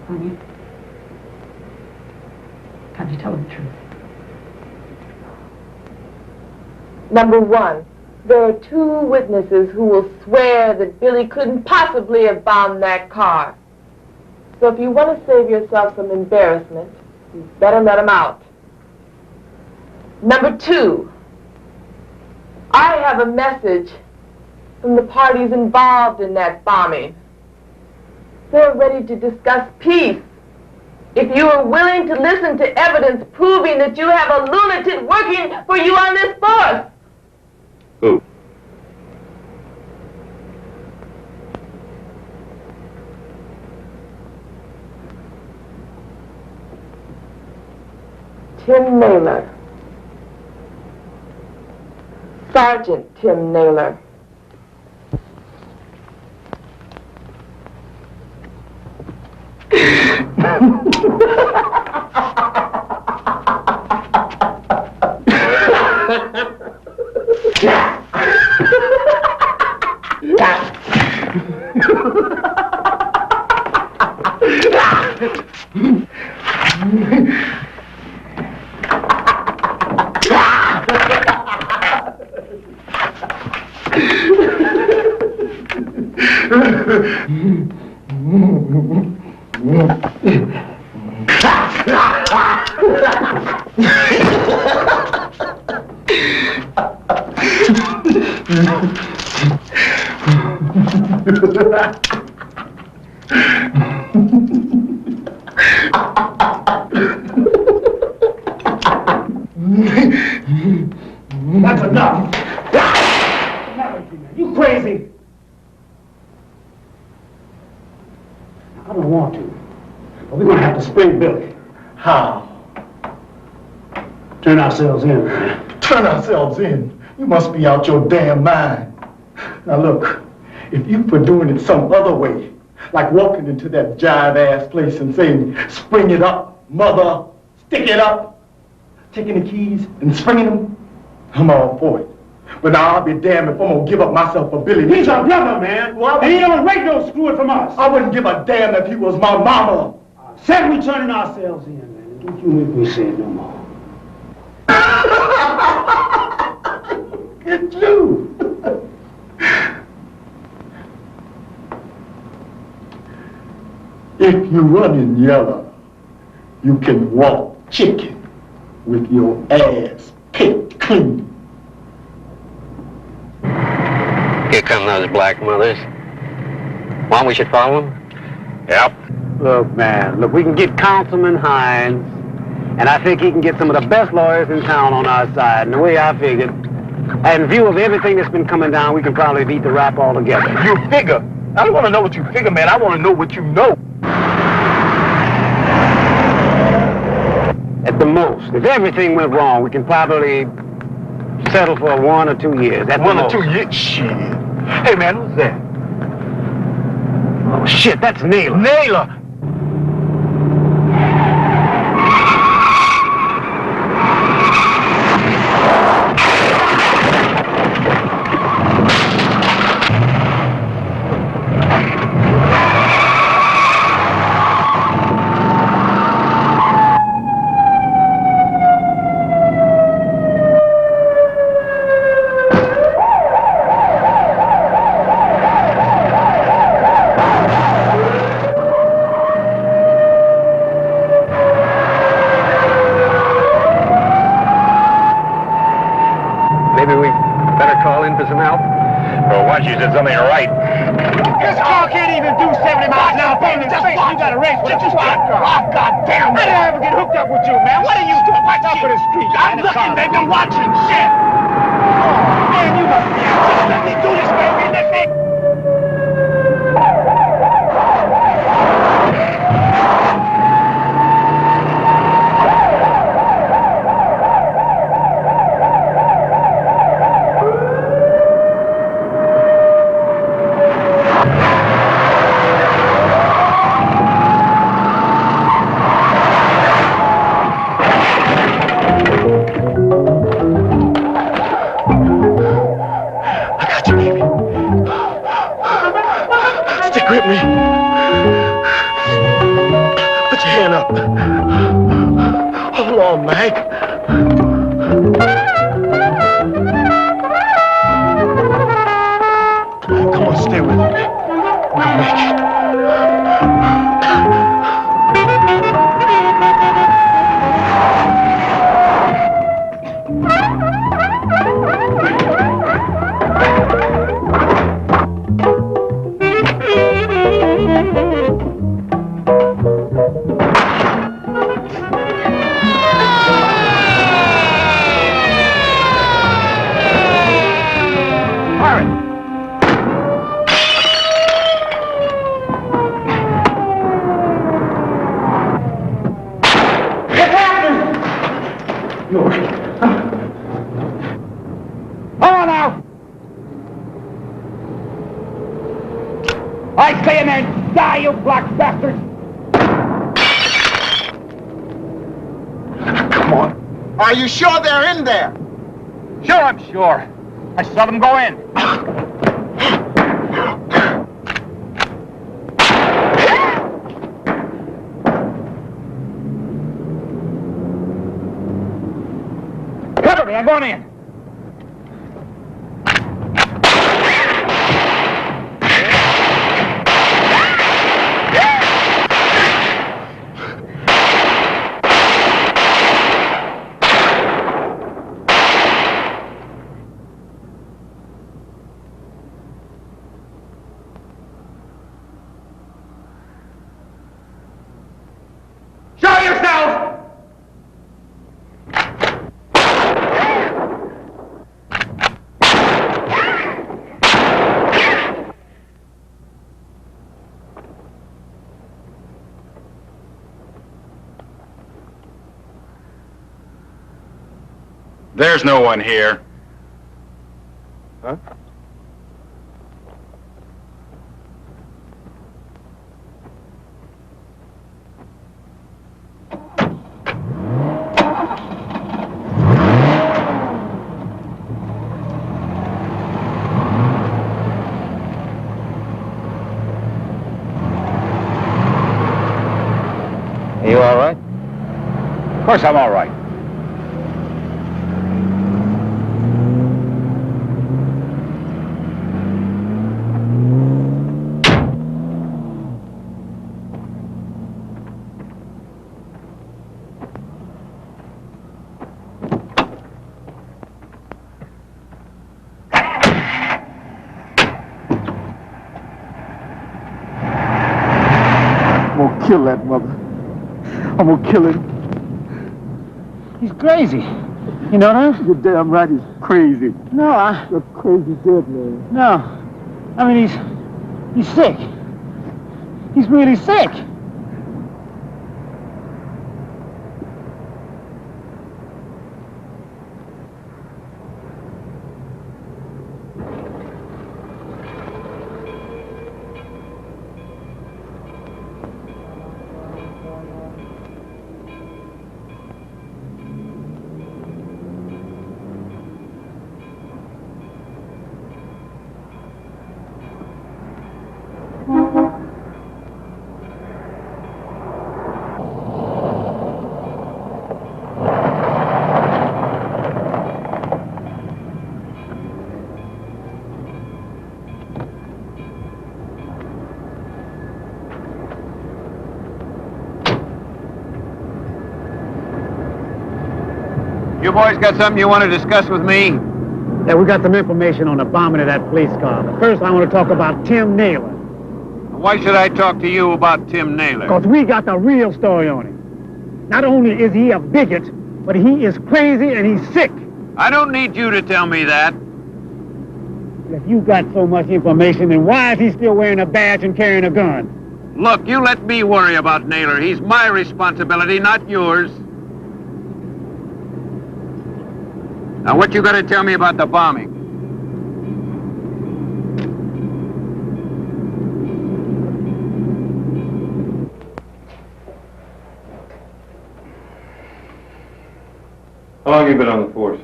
Honey, can't you tell the truth? Number one, there are 2 witnesses who will swear that Billy couldn't possibly have bombed that car. So if you want to save yourself some embarrassment, you better let him out. Number 2, I have a message from the parties involved in that bombing. They're ready to discuss peace. If you are willing to listen to evidence proving that you have a lunatic working for you on this force. Who? Tim Naylor. Sergeant Tim Naylor. That's enough. You crazy? I don't want to, but we're going to have to spring Billy. How? Turn ourselves in, man. Turn ourselves in? You must be out your damn mind. Now look, if you were doing it some other way, like walking into that jive-ass place and saying, spring it up, mother, stick it up, taking the keys and springing them, I'm all for it. But now I'll be damned if I'm gonna give up myself for Billy. He's our brother, man. Well, and he don't wait no screwing from us. I wouldn't give a damn if he was my mama. Said we turning ourselves in, man. Don't you make me say it no more. It's you. If you run in yellow, you can walk chicken with your ass picked clean. Here come those black mothers. One, we should follow them? Yep. Look, man, we can get Councilman Hines, and I think he can get some of the best lawyers in town on our side. And the way I figured, in view of everything that's been coming down, we can probably beat the rap altogether. You figure? I don't want to know what you figure, man. I want to know what you know. At the most, if everything went wrong, we can probably settle for 1 or 2 years. At 1 or 2 years? Shit. Hey, man, who's that? Oh, shit, that's Naylor. Naylor! You said something right. This car can't even do 70 miles an hour. You got a race with a squad car. Oh, goddamn. I didn't ever get hooked up with you, man. What are you doing? Watch out for the street. I'm looking, baby. I'm watching. Shit. Oh, man, you must be out. Let me do this, baby. Let me. Grip me. Put your hand up. Hold on, Mike. Come on, stay with me. We're gonna make it. Die, you black bastard! Come on. Are you sure they're in there? Sure, I'm sure. I saw them go in. Cover me, I'm going in. Show yourself! There's no one here. Huh? Are you all right? Of course I'm all right. I'm gonna kill that mother. I'm gonna kill him. He's crazy. You know that? You're damn right, he's crazy. No, You're crazy dead man. No. I mean, he's sick. He's really sick. You boys got something you want to discuss with me? Yeah, we got some information on the bombing of that police car. But first, I want to talk about Tim Naylor. Why should I talk to you about Tim Naylor? Because we got the real story on him. Not only is he a bigot, but he is crazy and he's sick. I don't need you to tell me that. If you got so much information, then why is he still wearing a badge and carrying a gun? Look, you let me worry about Naylor. He's my responsibility, not yours. Now, what you got to tell me about the bombing? How long have you been on the force?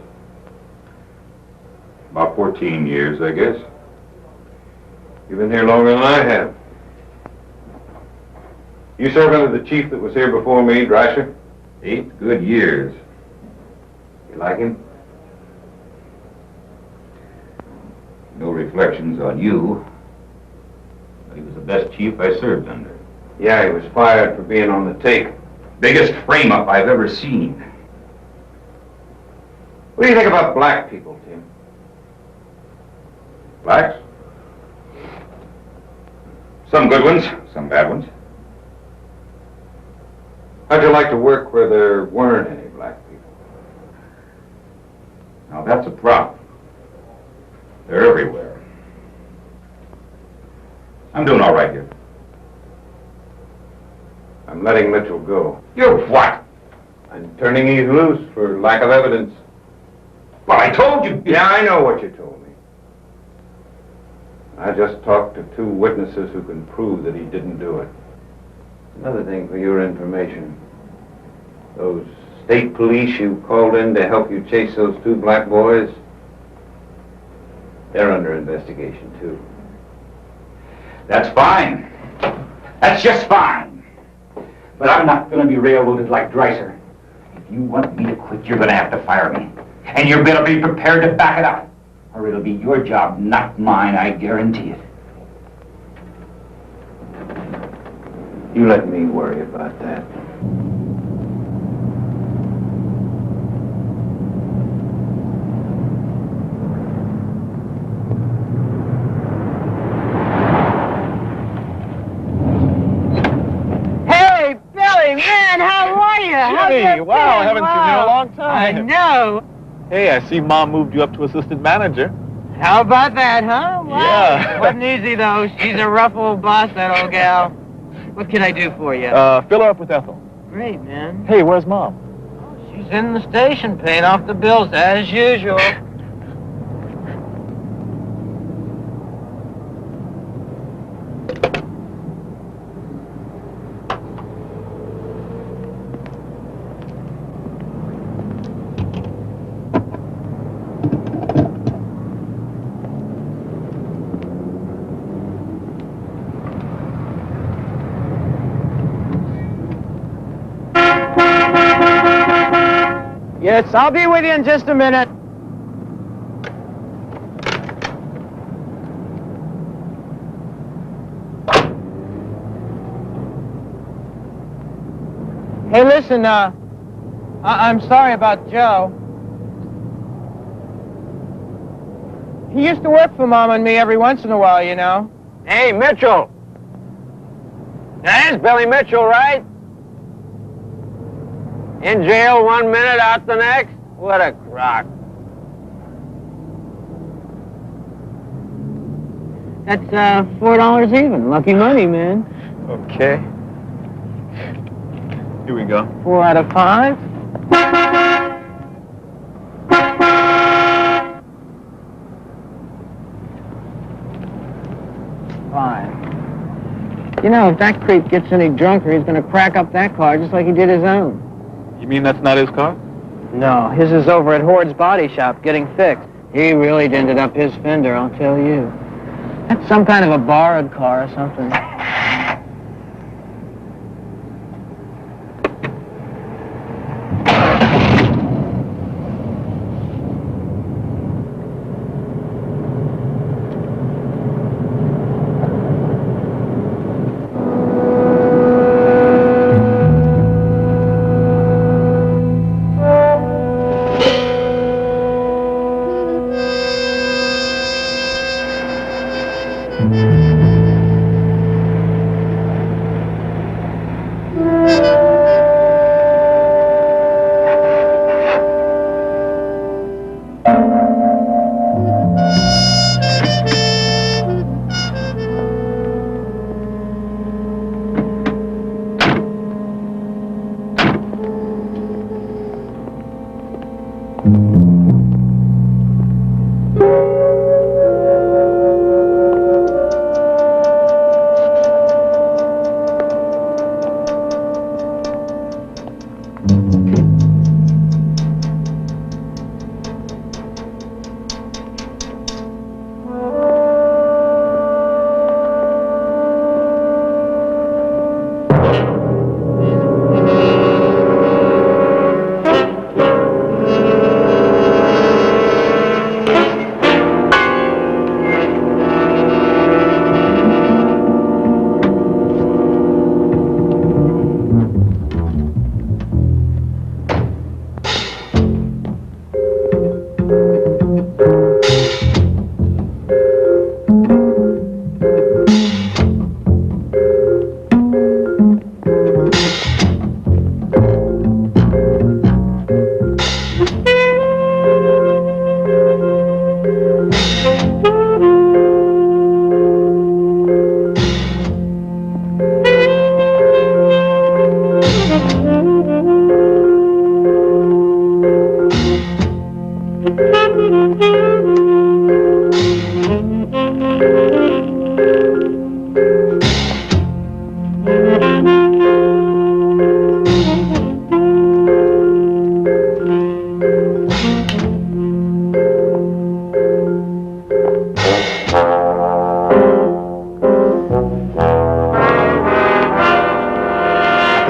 About 14 years, I guess. You've been here longer than I have. You served under the chief that was here before me, Drescher? 8 good years. You like him? No reflections on you. But he was the best chief I served under. Yeah, he was fired for being on the take. Biggest frame-up I've ever seen. What do you think about black people, Tim? Blacks? Some good ones, some bad ones. How'd you like to work where there weren't any black people? Now that's a problem. They're everywhere. I'm doing all right here. I'm letting Mitchell go. You're what? I'm turning these loose for lack of evidence. Well, I told you. Yeah, I know what you told me. I just talked to 2 witnesses who can prove that he didn't do it. Another thing for your information. Those state police you called in to help you chase those 2 black boys, they're under investigation, too. That's fine. That's just fine. But I'm not going to be railroaded like Dreiser. If you want me to quit, you're going to have to fire me. And you better be prepared to back it up. Or it'll be your job, not mine, I guarantee it. You let me worry about that. Hey, Billy, man, how are you? Jimmy, wow, I haven't seen you in a long time. I know. Hey, I see Mom moved you up to assistant manager. How about that, huh? Wow. Yeah. Wasn't easy, though. She's a rough old boss, that old gal. What can I do for you? Fill her up with Ethel. Great, man. Hey, where's Mom? She's in the station paying off the bills, as usual. Yes, I'll be with you in just a minute. Hey, listen, I'm sorry about Joe. He used to work for Mom and me every once in a while, you know. Hey, Mitchell. That is Billy Mitchell, right? In jail 1 minute, out the next? What a crock. That's $4 even. Lucky money, man. Okay. Here we go. 4 out of 5. You know, if that creep gets any drunker, he's going to crack up that car just like he did his own. You mean that's not his car? No, his is over at Horace's body shop getting fixed. He really dented up his fender, I'll tell you. That's some kind of a borrowed car or something.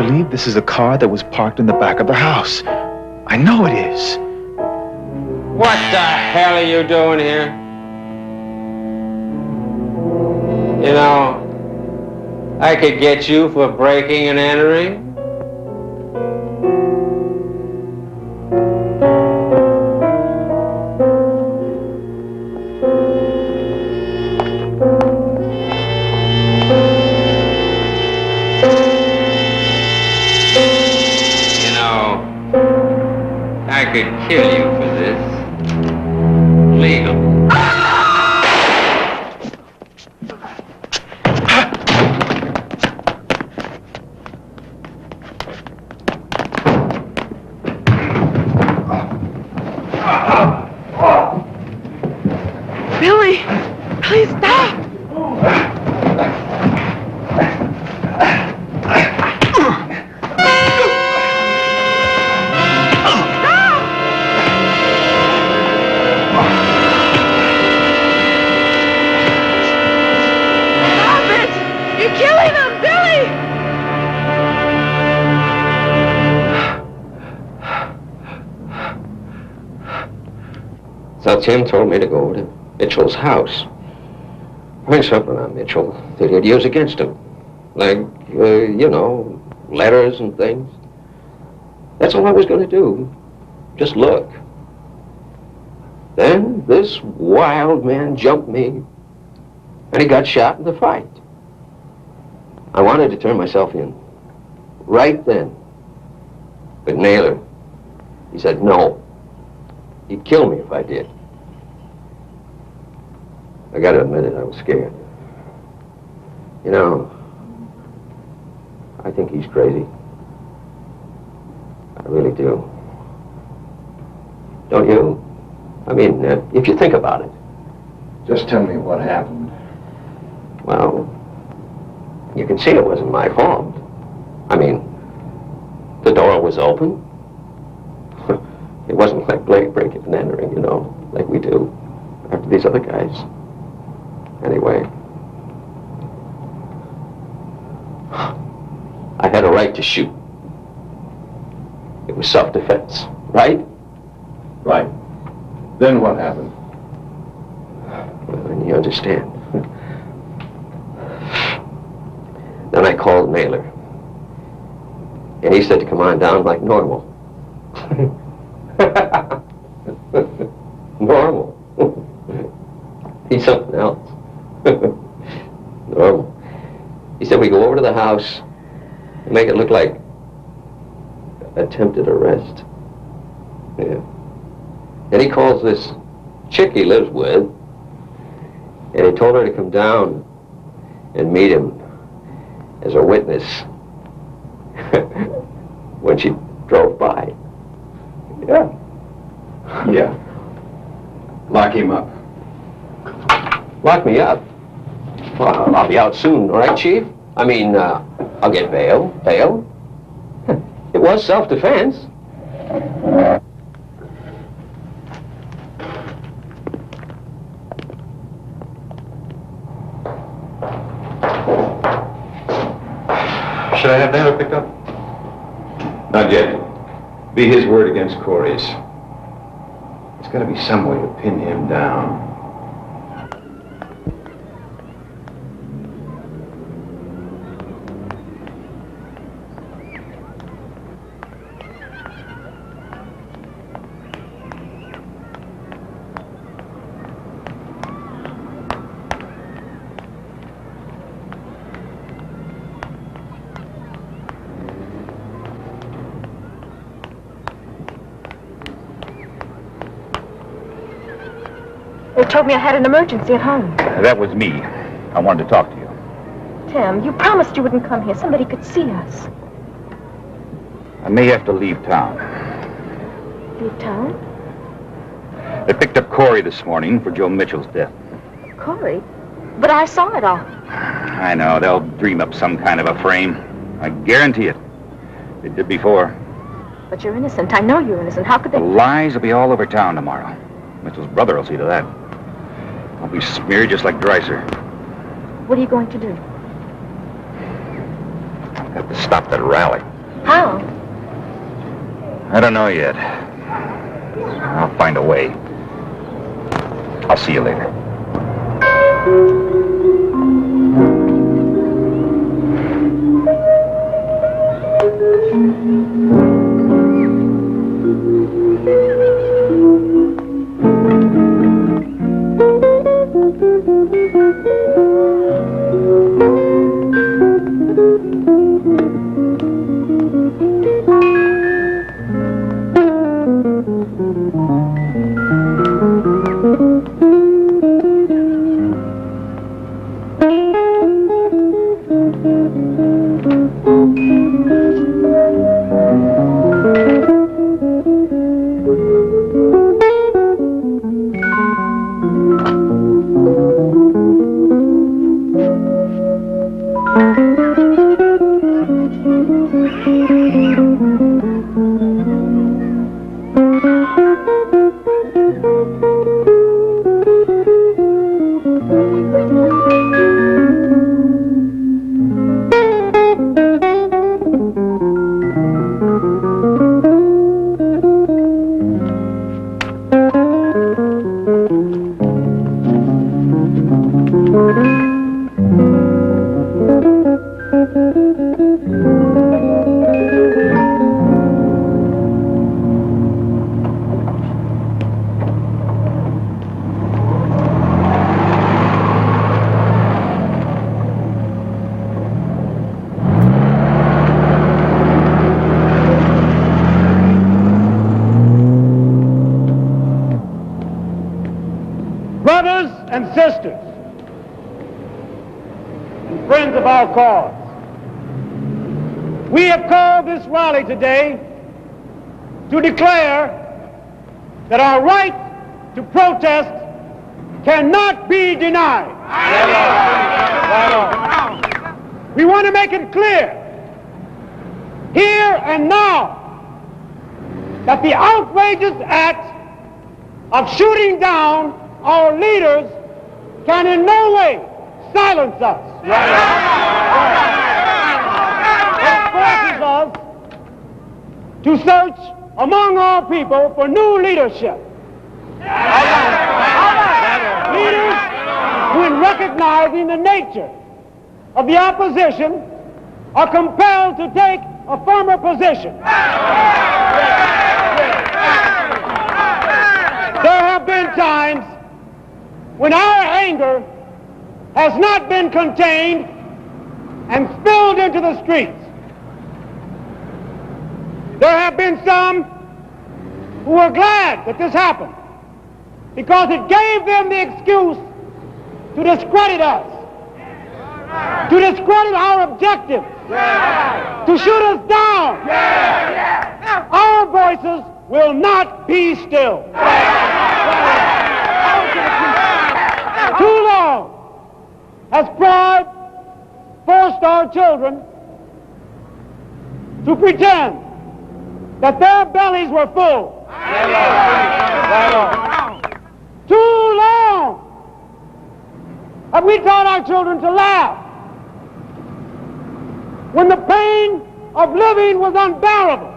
believe this is a car that was parked in the back of the house. I know it is. What the hell are you doing here? You know, I could get you for breaking and entering. I could kill you for this. Legal. Billy! Please stop! So Tim told me to go over to Mitchell's house. Find something on Mitchell that he'd use against him. Like, you know, letters and things. That's all I was going to do. Just look. Then this wild man jumped me, and he got shot in the fight. I wanted to turn myself in right then. But Naylor, he said no. He'd kill me if I did. I gotta admit it, I was scared. You know, I think he's crazy. I really do. Don't you? I mean, if you think about it. Just tell me what happened. Well, you can see it wasn't my fault. I mean, the door was open. It wasn't like breaking and entering, you know, like we do after these other guys. Anyway, I had a right to shoot. It was self-defense, right? Right. Then what happened? Well, then you understand. Then I called Naylor. And he said to come on down like normal. Normal. He's something else. Normal. He said we go over to the house and make it look like attempted arrest. Yeah. And he calls this chick he lives with, and he told her to come down and meet him as a witness when she drove by. Yeah. Yeah. Lock him up. Lock me up? Well, I'll be out soon, all right, Chief? I mean, I'll get bail. Bail? It was self-defense. Should I have Naylor picked up? Not yet. Be his word against Corey's. There's got to be some way to pin him down. They told me I had an emergency at home. That was me. I wanted to talk to you. Tim, you promised you wouldn't come here. Somebody could see us. I may have to leave town. Leave town? They picked up Corey this morning for Joe Mitchell's death. Corey? But I saw it all. I know. They'll dream up some kind of a frame. I guarantee it. They did before. But you're innocent. I know you're innocent. How could they... The lies will be all over town tomorrow. Mitchell's brother will see to that. I'll be smeared just like Dreiser. What are you going to do? I've got to stop that rally. How? I don't know yet. I'll find a way. I'll see you later. Brothers and sisters, and friends of our cause, we have called this rally today to declare that our right to protest cannot be denied. We want to make it clear here and now that the outrageous act of shooting down our leaders can in no way silence us. It forces us to search among our people for new leadership. Leaders who, in recognizing the nature of the opposition, are compelled to take a firmer position. There have been times when our anger has not been contained and spilled into the streets. There have been some who were glad that this happened because it gave them the excuse to discredit us, to discredit our objectives, to shoot us down. Our voices will not be still. Too long has pride forced our children to pretend that their bellies were full. Too long have we taught our children to laugh when the pain of living was unbearable.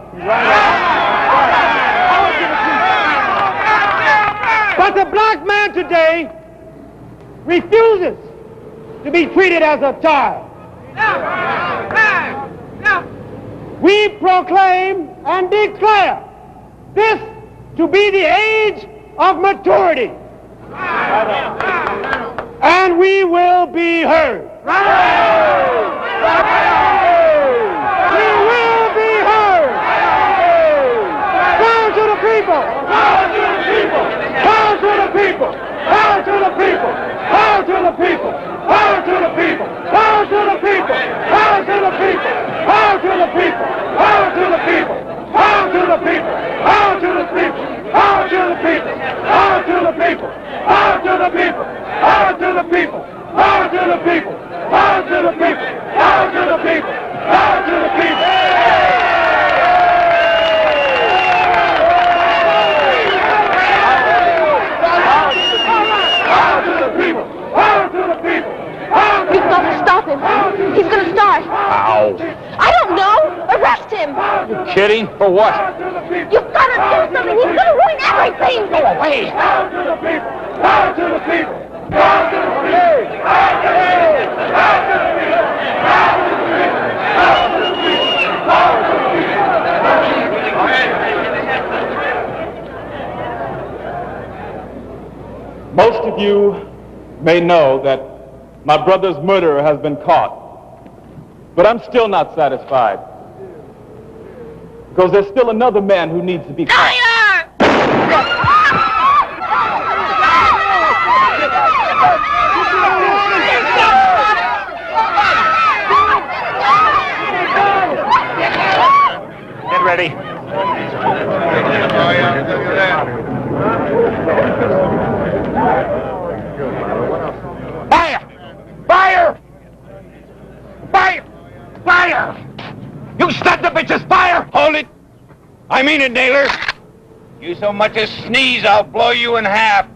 But the black man today refuses to be treated as a child. We proclaim and declare this to be the age of maturity. And we will be heard. We will be heard. Power to the people. Power to the people. Power to the people. Power to the people. Power to the people. Power to the people. Power to the people. Power to the people. Power to the people. Power to the people. Power to the people. Power to the people. Power to the people. Power to the people. Power to the people. Power to the people. Power to the people. Power to the people. Power to the him! You kidding? For what? You've got to do something! He's going to ruin everything! Go away! Down to the people! Down to the people! Down to the people! Down to the people! Down to the people! Down to the people! Down to the people! Down to the people! Most of you may know that my brother's murderer has been caught. But I'm still not satisfied. Because there's still another man who needs to be caught. Get ready. Fire! Fire! Fire! Fire! You stop the bitches! Fire! Hold it! I mean it, Naylor. You so much as sneeze, I'll blow you in half.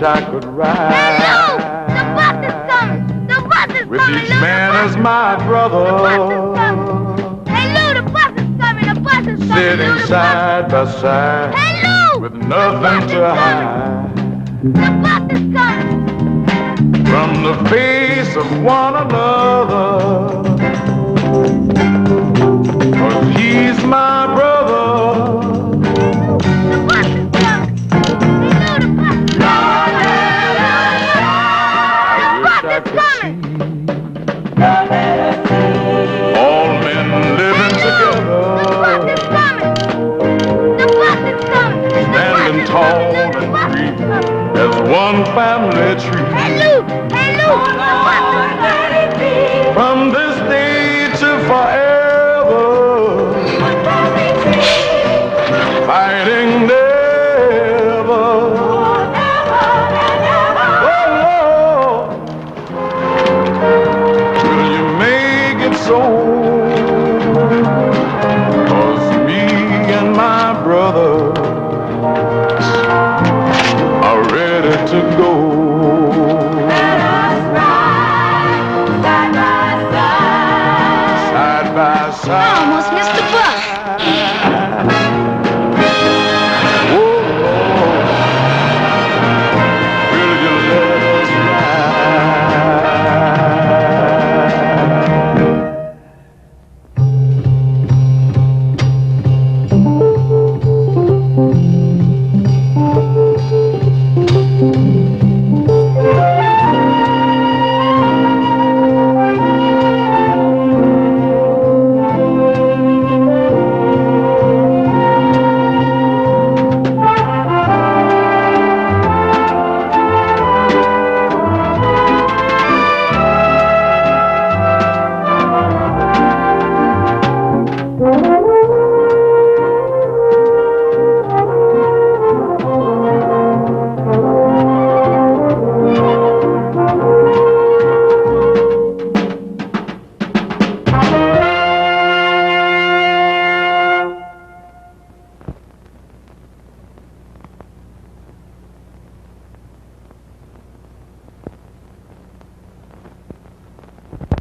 I could ride with each man as my brother, sitting side by side with nothing to hide from the face of one another, 'cause he's my brother. All men living together, standing tall and free as one family tree.